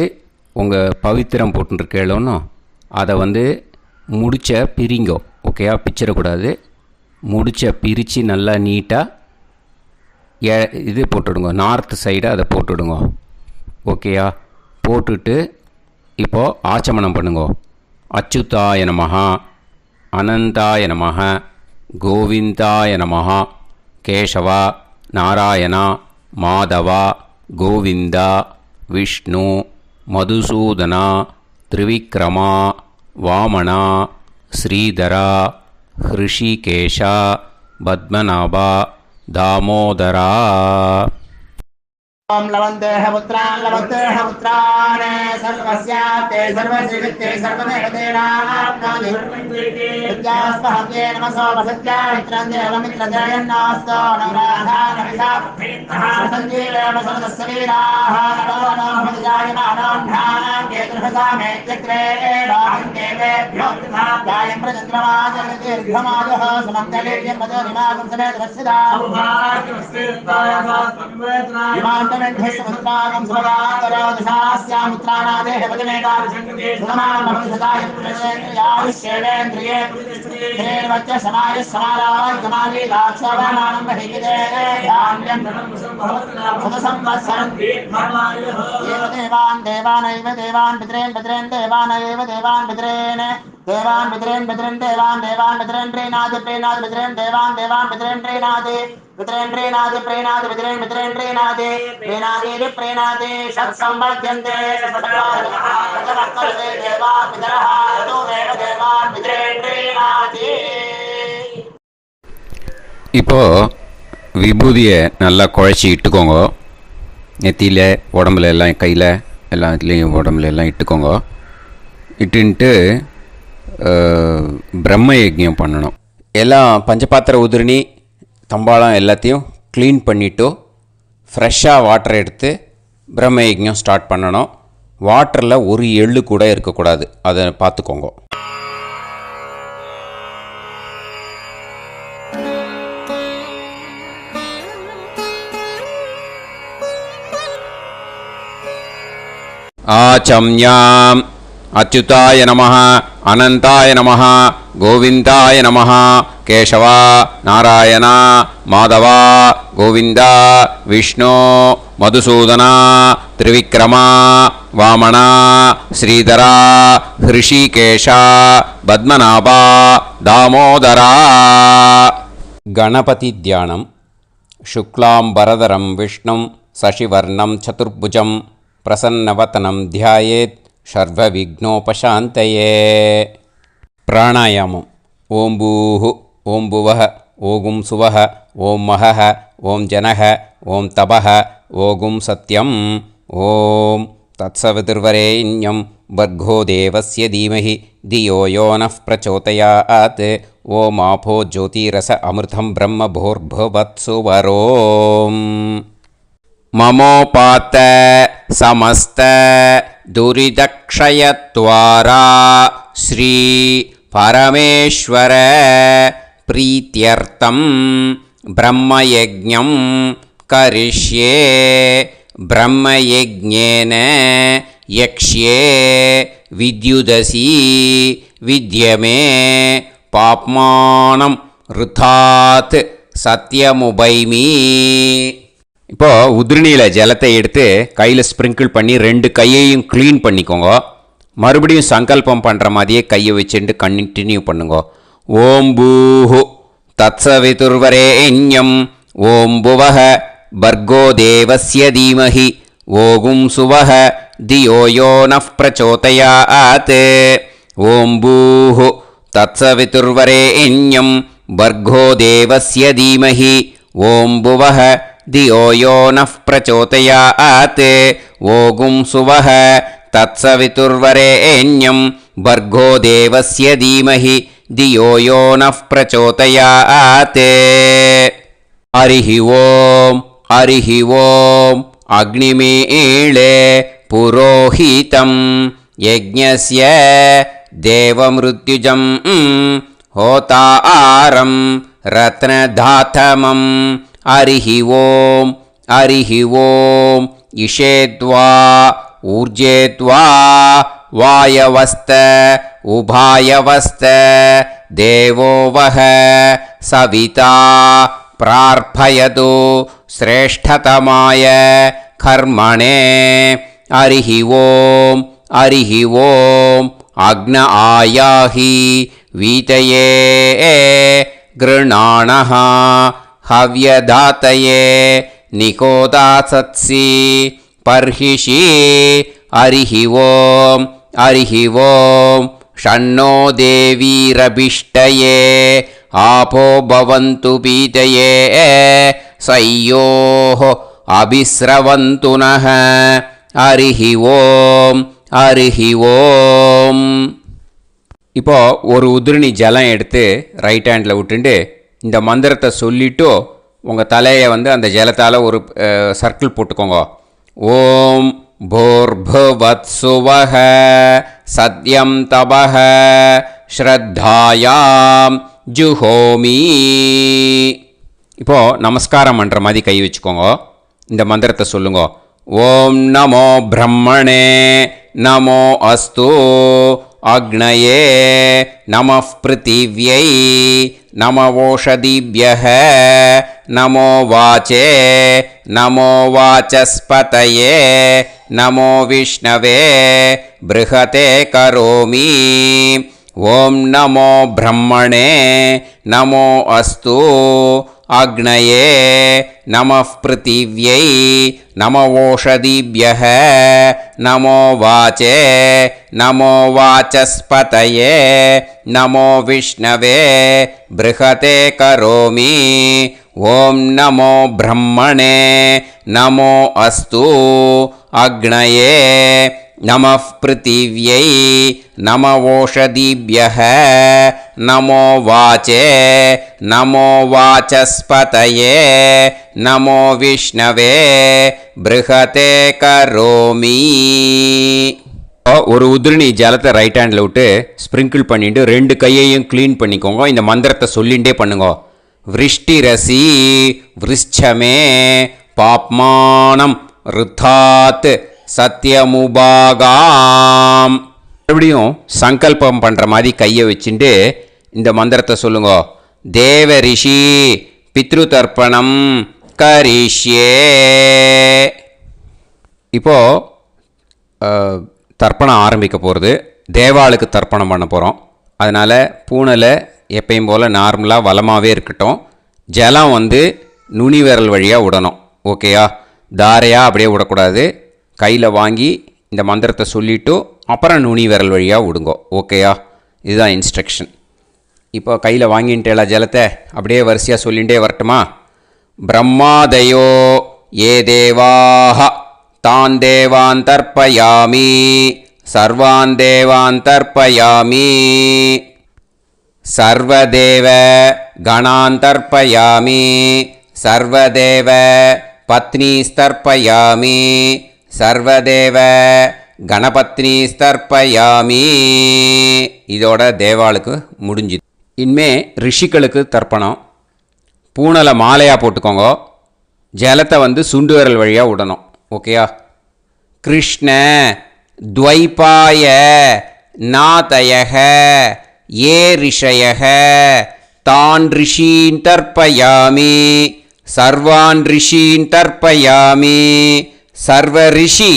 உங்கள் பவித்திரம் போட்டுருக்கேளோன்னு அதை வந்து முடிச்ச பிரிங்கோ. ஓகேயா? பிச்சிடக்கூடாது. முடிச்ச பிரித்து நல்லா நீட்டாக இது போட்டுவிடுங்க. நார்த் சைடு அதை போட்டுவிடுங்க. ஓகேயா? போட்டுட்டு இப்போது ஆச்சமனம் பண்ணுங்க. அச்சுதாய நமஹ அனந்தாய நமஹ கோவிந்தாய நமஹ கேசவா நாராயணா மாதவா கோவிந்தா விஷ்ணு மதுசூதனா திரிவிக்ரமா வாமனா ஸ்ரீதரா ஹிருஷிகேஷா பத்மநாபா தாமோதரா. ओम लवन्तेह पुत्रान् लवन्तेह पुत्रान् सर्वस्याप्ते सर्वश्रीवित्ते सर्वदेवतेनाप्नोति विद्यास्पहव्ये नमसो वसत्या मित्रं देवमित्रजयन्नास्तो नवराधानविषाभेत्तः सञ्जीवेम सर्वस्वीराः नवोनोमजायमानोऽन्धानां केतुर्हसामेत्यग्रे बाहुन्देवेभ्यो गायं प्रचन्द्रमाजगतिर्घमाजः सुमङ्गलेर्यं मदोनिमागं समेतरस्यदा ृष्णागं सुभगान्तरोदशास्यामुत्राणादेह पदमेकाभिषङ्कृते सुमान् भविष्यदाय पुरुषेन्द्रियायुष्येवेन्द्रिये वच्च समायः समाराय कमाली दाक्षाभामानं बहिगिदे धान्यं सदसंवत्सरं देवान् देवान् पितॄन् पितॄन् देवानैव देवान् पितॄन् देवान् पितॄन् पितॄन् देवान् देवान् पितॄन् प्रीणाति प्रीणाति पितॄन् देवान् देवान् पितॄन् प्रीणाति पितॄन् प्रीणाति प्रीणाति पितॄन् पितॄन् प्रीणाति प्रीणाति प्रीणाति षट्संवर्ध्यन्ते षट्वर्तते देवा पितरः ततोदेव देवान् पितॄन् प्रीणाति. இப்போ விபூதியை நல்லா குழச்சி இட்டுக்கோங்க. நெத்தியில் உடம்புல எல்லாம் கையில் எல்லாத்துலேயும் உடம்புல எல்லாம் இட்டுக்கோங்க. இட்டுன்ட்டு பிரம்ம யஜ்ஞம் பண்ணணும். எல்லாம் பஞ்சபாத்திர உதிரணி தம்பாளம் எல்லாத்தையும் க்ளீன் பண்ணிவிட்டு ஃப்ரெஷ்ஷாக வாட்டர் எடுத்து பிரம்ம யஜ்ஞம் ஸ்டார்ட் பண்ணணும். வாட்டரில் ஒரு எள்ளு கூட இருக்கக்கூடாது. அதை பார்த்துக்கோங்க. ஆச்சம்யாம் அச்சுதாய நமஹ அனந்தாய நமஹ கோவிந்தாய நமஹ கேசவா நாராயணா மாதவா கோவிந்தா விஷ்ணு மதுசூதனா திரிவிக்ரமா வாமனா ஸ்ரீதரா ஹிருஷிகேஷா பத்மநாபா தாமோதரா. கணபதி தியானம். சுக்லாம்பரதரம் விஷ்ணும் சசிவர்ணம் சதுர்புஜம் பிரசன்னவதனம் தியாயேத் சர்வவிக்னோபசாந்தயே. பிராணாயாமம். ஓம் பூஹு ஓம் புவஹ ஓகும் சுவஹ ஓம் மஹஹ ஓம் ஜனஹ ஓம் தபஹ ஓகும் சத்யம். ஓம் தத்சவிதுர்வரேண்யம் வர்கோ தேவஸ்ய தீமஹி தியோ யோ நः பிரச்சோதயாத். ஓம் ஆபோ ஜோதிரஸ அமிர்தம் பிரம்ம பூர்புவத்சு வரோம். மமோபாத்த சமஸ்த दुरितक्षयत्वारा श्री परमेश्वर प्रीत्यर्थं ब्रह्मयज्ञं करिष्ये ब्रह्मयज्ञेन यक्ष्ये विद्युदसि विद्यमे पाप्मानं ऋतात् சத்தியமுபைமி. இப்போது உதிரணியில் ஜலத்தை எடுத்து கையில் ஸ்ப்ரிங்கிள் பண்ணி 2 கையையும் க்ளீன் பண்ணிக்கோங்க. மறுபடியும் சங்கல்பம் பண்ணுற மாதிரியே கையை வச்சுட்டு கண்டினியூ பண்ணுங்க. ஓம் பூஹு தத்சவிதுர்வரேண்யம் ஓம் புவஹ பர்கோ தேவஸ்ய தீமஹி ஓகும் சுவஹ தியோ யோ நஃப் பிரச்சோதயாத். ஓம் பூஹு தத்சவிதுர்வரேண்யம் भर्गो देवस्य धीमहि ॐ भुवः धियो यो नः प्रचोदयात्. ओगुं सुवः तत्सवितुर्वरेण्यं भर्गो देवस्य धीमहि धियो यो नः प्रचोदयात्. हरिः ॐ अग्निमीळे पुरोहितं यज्ञस्य देवमृत्युजं होतारं रत्नधातमं. हरिः ॐ इषेद्वा ऊर्जेद्वा वायवस्त उभायवस्त देवो वः सविता प्रार्थयतु श्रेष्ठतमाय कर्मणे. हरिः ॐ अग्न आयाहि वीतये गृणाणः हव्यदातये निकोदासत्सि पर्हिषि. हरिः ॐ षण्णो देवीरभिष्टये आपो भवन्तु पीतये सयोः अभिस्रवन्तु नः. हरिः ॐ. இப்போது ஒரு உதிரணி ஜலம் எடுத்து ரைட் ஹேண்டில் விட்டுண்டு இந்த மந்திரத்தை சொல்லிவிட்டு உங்கள் தலையை அந்த ஜலத்தால் ஒரு சர்க்கிள் போட்டுக்கோங்க. ஓம் பூர்புவத்சுவஹ சத்யம் தபஹ ஸ்ரத்தாயாம் ஜுஹோமி. இப்போது நமஸ்காரம் பண்ணுற மாதிரி கை வச்சுக்கோங்க. இந்த மந்திரத்தை சொல்லுங்க. ஓம் நமோ பிரம்மணே நமோ அஸ்து அக்னயே நமः பிருத்திவ்யை நமவோஷதிभ्यः நமோ வாச்சே நமோ வாசஸ்பதயே நமோ விஷ்ணவே ப்ருஹதே கரோமி. ஓம் நமோ பிரம்மணே நமோ அஸ்து அக்னயே நமः பிருத்திவ்யை நமவோஷதிभ्यः நமோ வாச்சே நமோ வாசஸ்பதயே நமோ விஷ்ணவே ப்ருஹதே கரோமி. ஓம் நமோ பிரம்மணே நமோ அஸ்து அக்னயே நமः பிருத்திவ்யை நமவோஷதிभ्यः நமோ வாச்சே நமோ வாசஸ்பதயே நமோ விஷ்ணவே ப்ருஹதே கரோமி. ஒரு உதிரணி ஜலத்தை ரைட் ஹேண்டில் விட்டு ஸ்ப்ரிங்கிள் பண்ணிட்டு 2 கையையும் க்ளீன் பண்ணிக்கோங்க. இந்த மந்திரத்தை சொல்லிகிட்டே பண்ணுங்க. விருஷ்டிரசி விருஷ்சமே பாப்மானம் ருத்தாத் சத்யமுபாகாம். மறுபடியும் சங்கல்பம் பண்ணுற மாதிரி கையை வச்சுட்டு இந்த மந்திரத்தை சொல்லுங்க. தேவ ரிஷி பித்ரு தர்ப்பணம் கரிஷ்யே. இப்போது தர்ப்பணம் ஆரம்பிக்க போகிறது. தேவாளுக்கு தர்ப்பணம் பண்ண போகிறோம். அதனால் பூனையில் எப்பயும் போல் நார்மலாக வளமாகவே இருக்கட்டும். ஜலம் நுனி விரல் வழியாக விடணும். ஓகேயா? தாரையாக அப்படியே விடக்கூடாது. கையில் வாங்கி இந்த மந்திரத்தை சொல்லிவிட்டு அப்புறம் நுனி விரல் வழியாக விடுங்கோ. ஓகேயா? இதுதான் இன்ஸ்ட்ரக்ஷன். இப்போ கையில் வாங்கின்ட்டேல ஜலத்தை அப்படியே வரிசையாக சொல்லிகிட்டே வரட்டுமா? பிரம்மாதயோ ஏ தேவாஹ தான் தேவான் தர்ப்பயாமி சர்வான் தேவான் தர்ப்பயாமி சர்வதேவ கணான் தர்ப்பயாமி சர்வதேவ பத்னீஸ்தர்ப்பயாமி சர்வதேவ கணபத்னி தர்ப்பயாமி. இதோட தேவாளுக்கு முடிஞ்சு. இனிமே ரிஷிகளுக்கு தர்ப்பணம். பூனலை மாலையாக போட்டுக்கோங்க. ஜலத்தை வந்து சுண்டு விரல் வழியாக விடணும். ஓகேயா? கிருஷ்ண துவைபாய நாதயக ஏ ரிஷயக தான் ரிஷீன் தர்ப்பயாமி சர்வான் ரிஷீன் தர்ப்பயாமி சர்வ ரிஷி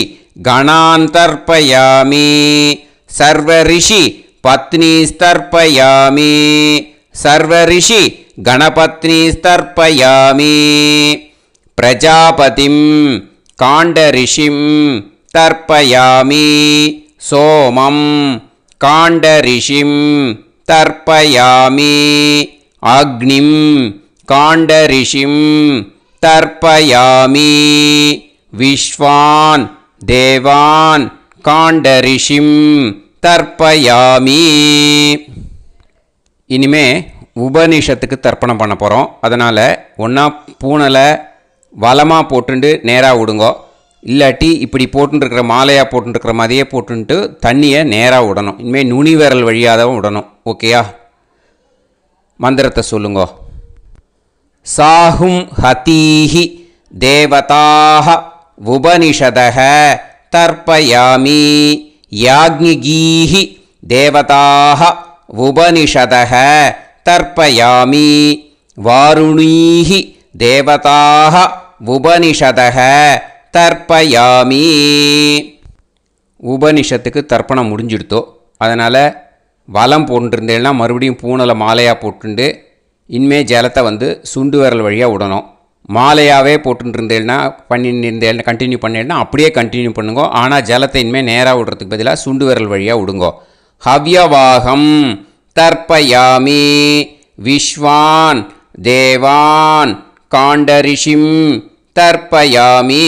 கணான் தர்ப்பயாமி சர்வ ரிஷி பத்னீஸ்தர்ப்பயாமி சர்வ ரிஷி கணபத்னீஸ்தர்ப்பயாமி பிரஜாபதிம் காண்டரிஷிம் தர்ப்பயாமி சோமம் காண்டரிஷிம் தர்ப்பயாமி அக்னிம் காண்டரிஷிம் தர்ப்பயாமி விஸ்வான் தேவான் காண்டரிஷிம் தர்ப்பயாமி. இனிமே உபனிஷத்துக்கு தர்ப்பணம் பண்ண போகிறோம். அதனால் ஒன்றா பூனலை வலமாக போட்டுண்டு நேராக விடுங்கோ. இல்லாட்டி இப்படி போட்டுருக்கிற மாலையாக போட்டுருக்கிற மாதிரியே போட்டுன்ட்டு தண்ணியை நேராக விடணும். இனிமேல் நுனி விரல் வழியாக தான் விடணும். ஓகேயா? மந்திரத்தை சொல்லுங்கோ. சாஹும் ஹதீஹி தேவதாக உபனிஷதக தர்ப்பயாமி யாக்ஞிகீஹி தேவதாக உபனிஷதக தர்ப்பயாமி வாருணீஹி தேவதாக உபனிஷதக தர்ப்பயாமி. உபனிஷத்துக்கு தர்ப்பணம் முடிஞ்சிடுத்தோ. அதனால் வலம் போட்டுருந்தேன்னா மறுபடியும் பூனலை மாலையாக போட்டுண்டு இனிமே ஜலத்தை வந்து சுண்டு விரல் வழியாக விடணும். மாலையாகவே போட்டுருந்தேன்னா பண்ணியிருந்தேன் கண்டினியூ பண்ணேன்னா அப்படியே கண்டினியூ பண்ணுங்க. ஆனால் ஜலத்தை இனிமேல் நேராக விடுறதுக்கு பதிலாக சுண்டு விரல் வழியாக விடுங்கோ. ஹவ்யவாகம் தர்ப்பயாமி விஸ்வான் தேவான் காண்டரிஷிம் தர்ப்பயாமி.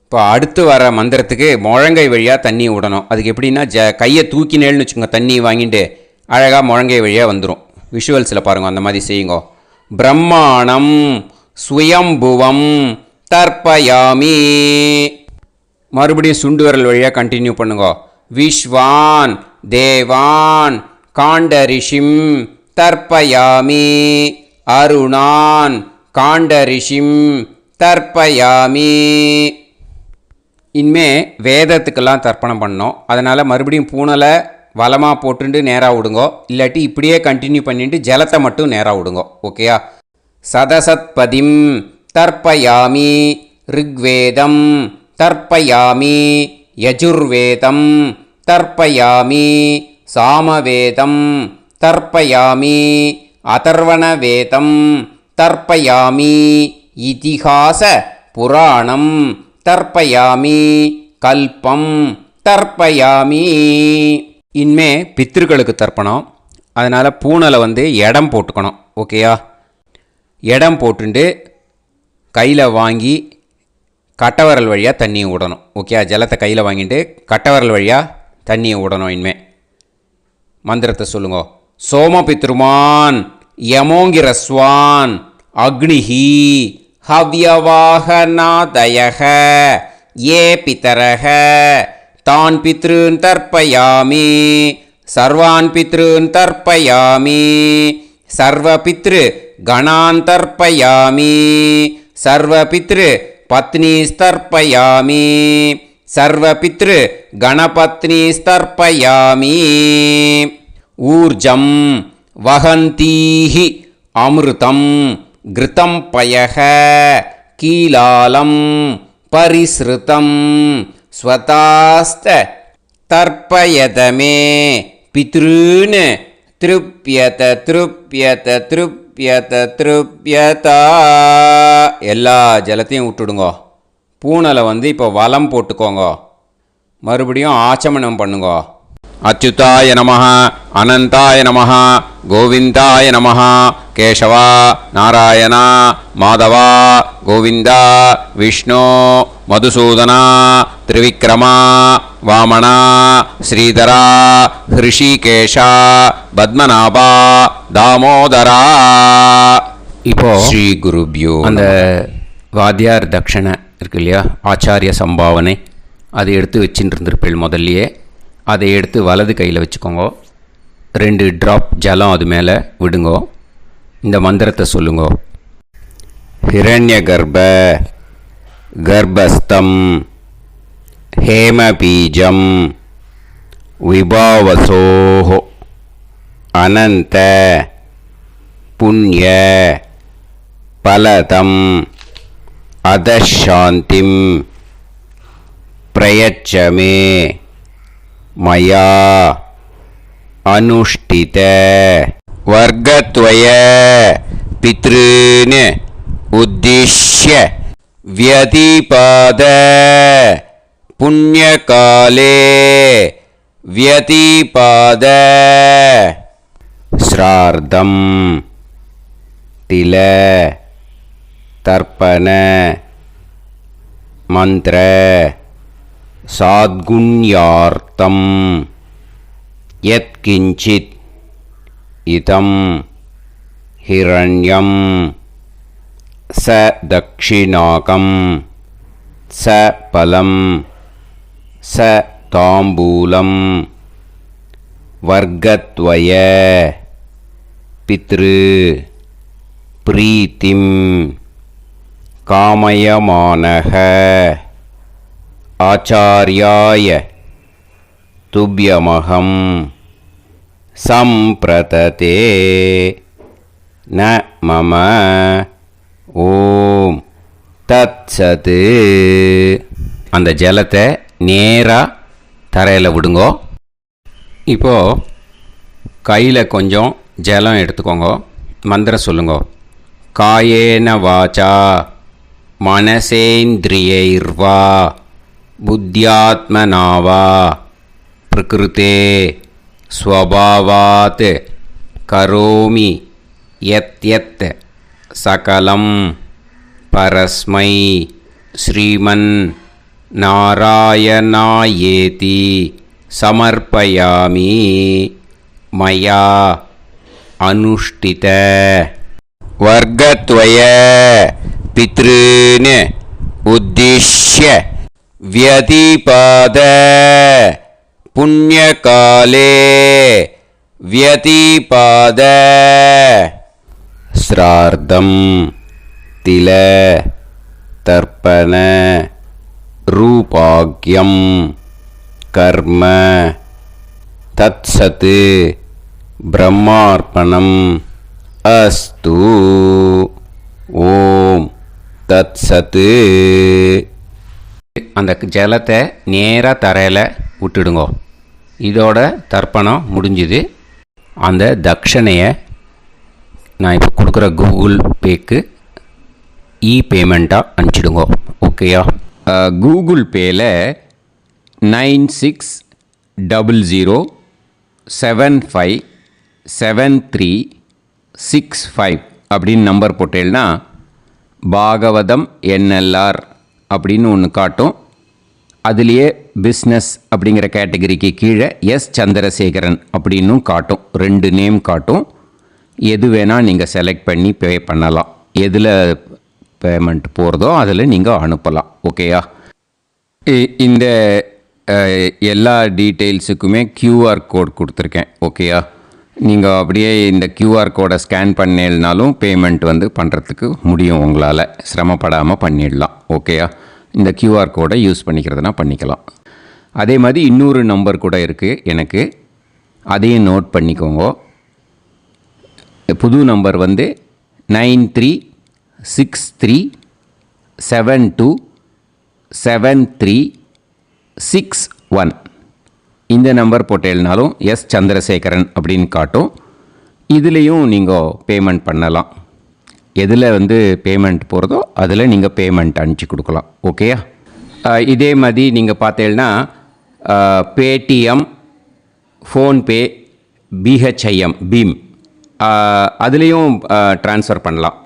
இப்போ அடுத்து வர மந்திரத்துக்கு முழங்கை வழியாக தண்ணி விடணும். அதுக்கு எப்படின்னா கையை தூக்கினேன்னு வச்சுக்கோங்க, தண்ணி வாங்கிட்டு அழகாக முழங்கை வழியாக வந்துடும். விஷுவல்ஸில் பாருங்கள், அந்த மாதிரி செய்யுங்கோ. பிரம்மாணம் சுயம்புவம் தர்ப்பயாமி. மறுபடியும் சுண்டு விரல் வழியாக கண்டினியூ பண்ணுங்கோ. விஸ்வான் தேவான் காண்டரிஷிம் தர்ப்பயாமி அருணான் காண்டரிஷிம் தர்ப்பயாமி. இனிமே வேதத்துக்கெல்லாம் தர்ப்பணம் பண்ணோம். அதனால் மறுபடியும் பூனலை வலமாக போட்டுட்டு நேராக விடுங்கோ. இல்லாட்டி இப்படியே கண்டினியூ பண்ணிட்டு ஜலத்தை மட்டும் நேராக விடுங்கோ. ஓகேயா? சதசத்பதிம் தர்ப்பயாமி ரிக்வேதம் தர்ப்பயாமி யஜுர்வேதம் தர்ப்பயாமி சாமவேதம் தர்ப்பயாமி அதர்வணவேதம் தர்ப்பயாமி இதிஹாச புராணம் தர்ப்பயாமி கல்பம் தர்ப்பயாமி. இனிமே பித்ருக்களுக்கு தர்ப்பணம். அதனால் பூனலை வந்து இடம் போட்டுக்கணும். ஓகேயா? இடம் போட்டுண்டு கையில் வாங்கி கட்டவரல் வழியாக தண்ணியை விடணும். ஓகே? ஜலத்தை கையில் வாங்கிட்டு கட்டவரல் வழியாக தண்ணியை விடணும். இனிமே மந்திரத்தை சொல்லுங்க. சோமபித்ருமான் யமோங்கிரஸ்வான் அக்னிஹி ஹவ்யவாகநாதயக ஏ பிதரக தான் பித்ருன் தர்ப்பயாமி சர்வான் பித்ருன் தர்ப்பயாமி சர்வ பித்ரு கணான் தர்ப்பயாமி சர்வ பித்ரு பத்னீஸ்தர்ப்பயாமி சர்வ பித்ரு கணபத்னீஸ்தர்ப்பயாமி. ஊர்ஜம் வஹந்தீஹி அமிர்தம் கிருதம் பயக கீலாலம் பரிஸ்ருதம் ஸ்வதாஸ்த தர்ப்பயதமே பித்ருன் திருப்யத திருப்யத திருப்யத திருப்யதா. எல்லா ஜலத்தையும் விட்டுடுங்கோ. பூனலை வந்து இப்போ வலம் போட்டுக்கோங்க. மறுபடியும் ஆச்சமனம் பண்ணுங்க. அச்சுதாய நமஹ அனந்தாய நமஹ கோவிந்தாய நமஹ கேசவா நாராயணா மாதவா கோவிந்தா விஷ்ணு மதுசூதனா திரிவிக்ரமா வாமனா ஸ்ரீதரா ஹிருஷிகேஷா பத்மநாபா தாமோதரா. இப்போ ஸ்ரீ குருப்யோ அந்த வாத்தியார் தட்சணை இருக்கு இல்லையா, ஆச்சாரிய சம்பாவனை, அதை எடுத்து வச்சுட்டு இருந்திருப்பேள் முதல்லையே. அதை எடுத்து வலது கையில் வச்சுக்கோங்க. 2 ட்ராப் ஜலம் அது மேலே விடுங்கோ. இந்த மந்திரத்தை சொல்லுங்கோ. ஹிரண்ய கர்ப்ப கர்ப்பஸ்தம் ஹேமபீஜம் விபாவசோஹோ அனந்த புண்ணிய பலதம் அதசாந்திம் பிரயச்சமே மயா அனுஷ்டித வர்க்கத்வய பித்ருன் உத்திஷ்ய வியதிபாத புண்ணியகாலே வியதிபாத ஸ்ரார்த்தம் தில தர்ப்பண மந்திர சாத்குண்யார்த்தம் யத்கிஞ்சித் இதம் ஹிரண்யம் ச தக்ஷிணாகம் ச பலம் ச தாம்பூலம் வர்க்கத்வய பித்ரு பிரீத்திம் காமயமானஹ ஆச்சார்யாய துப்யமகம் சம்பிரததே ந மம ஓம் தத்சத். அந்த ஜலத்தை நேராக தரையில் விடுங்கோ. இப்போது கையில் கொஞ்சம் ஜலம் எடுத்துக்கோங்க. மந்திரம் சொல்லுங்கோ. காயேன வாச்சா மனசேந்திரியைர்வா புத்தியாத்மனாவா பிரகிருதே ஸ்வபாவாத் கரோமி யத் யத் சகலம் பரஸ்மை ஸ்ரீமன் நாராயணாயேதி சமர்ப்பயாமி மயா அனுஷ்டித வர்க்கத்வய பித்ருன் உத்திஷ்ய வியதிபாத புண்ணியகாலே வியதிபாத ஸ்ரார்த்தம் தில தர்ப்பண ரூபாக்யம் கர்ம தத்சத் பிரம்மார்ப்பணம் அஸ்து. ஓம் தத்சத். அந்த ஜலத்தை நேராக தரையில் விட்டுடுங்கோ. இதோட தர்ப்பணம் முடிஞ்சுது. அந்த தட்சணையை நான் இப்போ கொடுக்குற கூகுள் பேக்கு பேமெண்ட்டாக அனுப்பிச்சிடுங்கோ. ஓகேயா? கூகுள் பேயில் 9600757365 அப்படின்னு நம்பர் போட்டேன்னா பாகவதம் என்எல்ஆர் அப்படின்னு ஒன்று காட்டும். அதுலேயே பிஸ்னஸ் அப்படிங்கிற கேட்டகரிக்கு கீழே எஸ் சந்திரசேகரன் அப்படின்னும் காட்டும். 2 நேம் காட்டும். எது வேணால் நீங்கள் செலக்ட் பண்ணி பே பண்ணலாம். எதில் பேமெண்ட் போகிறதோ அதில் நீங்கள் அனுப்பலாம். ஓகேயா? இந்த எல்லா டீட்டெயில்ஸுக்குமே QR கோட் கொடுத்துருக்கேன். ஓகேயா? நீங்கள் அப்படியே இந்த QR கோடை ஸ்கேன் பண்ணேல்னாலும் பேமெண்ட் பண்ணுறதுக்கு முடியும். உங்களால் சிரமப்படாமல் பண்ணிடலாம். ஓகேயா? இந்த QR கோடை யூஸ் பண்ணிக்கிறதுனா பண்ணிக்கலாம். அதே மாதிரி இன்னொரு நம்பர் கூட இருக்குது எனக்கு. அதையும் நோட் பண்ணிக்கோங்க. புது நம்பர் 9363727361. இந்த நம்பர் போட்டேல்னாலும் எஸ் சந்திரசேகரன் அப்படின்னு காட்டும். இதுலேயும் நீங்கள் பேமெண்ட் பண்ணலாம். எதில் பேமெண்ட் போகிறதோ அதில் நீங்கள் பேமெண்ட் அனுப்பிச்சி கொடுக்கலாம். ஓகேயா? இதே மாதிரி நீங்கள் பார்த்தேன்னா பேடிஎம், ஃபோன்பே, பிஹெச்ஐஎம், பீம் அதுலேயும் ட்ரான்ஸ்ஃபர் பண்ணலாம்.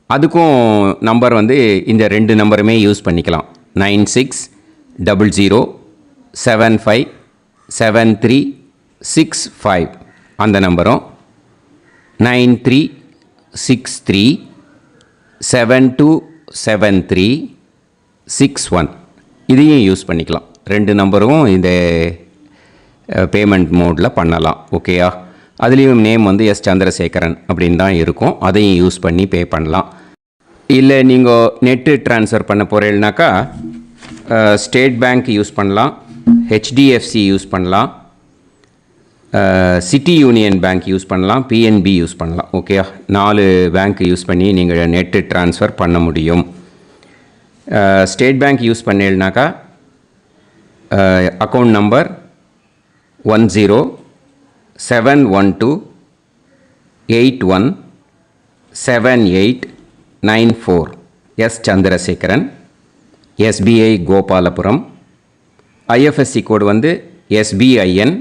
அதுக்கும் நம்பர் இந்த 2 நம்பருமே யூஸ் பண்ணிக்கலாம். 9600757365 அந்த நம்பரும் 9363727361 இதையும் யூஸ் பண்ணிக்கலாம். 2 நம்பரும் இந்த பேமெண்ட் மோடில் பண்ணலாம். ஓகேயா? அதுலேயும் நேம் வந்து எஸ் சந்திரசேகரன் அப்படின்னு தான் இருக்கும். அதையும் யூஸ் பண்ணி பே பண்ணலாம். இல்லை நீங்கள் நெட்டு ட்ரான்ஸ்ஃபர் பண்ண போகிறீங்கனாக்கா ஸ்டேட் பேங்க் யூஸ் பண்ணலாம், ஹெச்டிஎஃப்சி யூஸ் பண்ணலாம், சிட்டி யூனியன் பேங்க் யூஸ் பண்ணலாம், பிஎன்பி யூஸ் பண்ணலாம். ஓகேயா? 4 பேங்க் யூஸ் பண்ணி நீங்கள் நெட்டு ட்ரான்ஸ்ஃபர் பண்ண முடியும். ஸ்டேட் பேங்க் யூஸ் பண்ணீங்கனாக்கா account number 1071281789 S Chandrasekaran, SBI Gopalapuram. IFSC code வந்து SBIN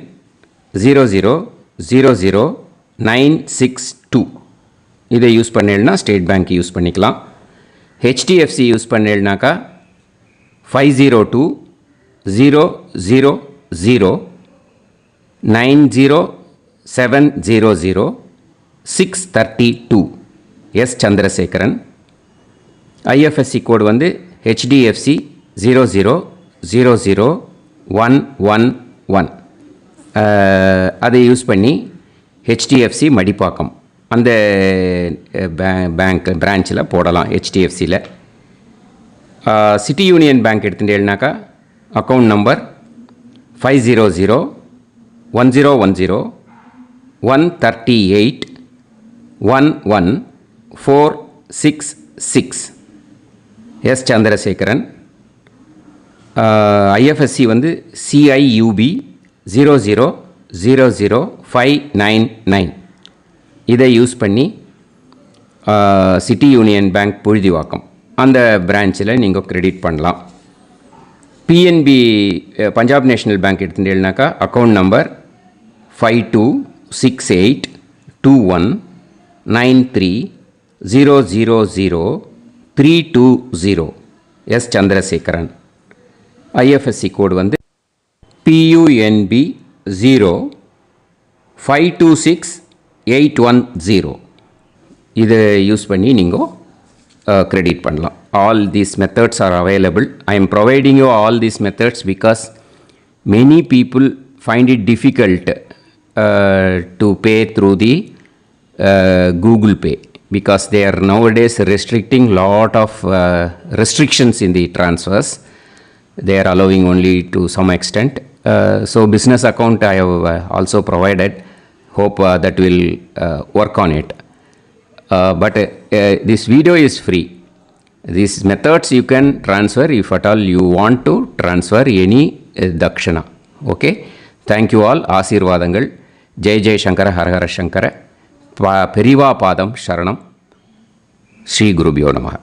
0000962. இதை யூஸ் பண்ணீங்கன்னா ஸ்டேட் பேங்க் யூஸ் பண்ணிக்கலாம். ஹெச்டிஎஃப்சி யூஸ் பண்ணீங்கனாக்கா 50200090700632 எஸ் சந்திரசேகரன். ஐஎஃப்எஸ்சி கோடு வந்து HDFC 0000111. அதை யூஸ் பண்ணி HDFC மடிப்பாக்கம் அந்த பேங்க் பிரான்ச்சில் போடலாம். HDFCயில் சிட்டி யூனியன் பேங்க் எடுத்துட்டேன்னாக்கா account number 500101381146 S Chandrasekaran. IFSC வந்து CIUB 0000599. இதை யூஸ் பண்ணி சிட்டி யூனியன் பேங்க் புழுதிவாக்கம் அந்த பிரான்ச்சில் நீங்கள் கிரெடிட் பண்ணலாம். பிஎன்பி பஞ்சாப் நேஷ்னல் பேங்க் எடுத்துட்டேன்னாக்கா account number 52682193000320 S Chandrasekaran. IFSC code வந்து PUNB 0526810. இதை யூஸ் பண்ணி நீங்கள் கிரெடிட் பண்ணலாம். All these methods are available. I am providing you all these methods because many people find it difficult to pay through the Google Pay because they are nowadays restricting lot of restrictions in the transfers. They are allowing only to some extent. So business account I have also provided. Hope that will work on it. But this video is free. These methods you can transfer if at all you want to transfer any dakshana. Okay. Thank you all. ஆசீர்வாதங்கள். ஜெய் ஜெய் சங்கர ஹரஹர சங்கர. பெரிவா பாதம் சரணம். ஸ்ரீ குருபியோ நமஹ.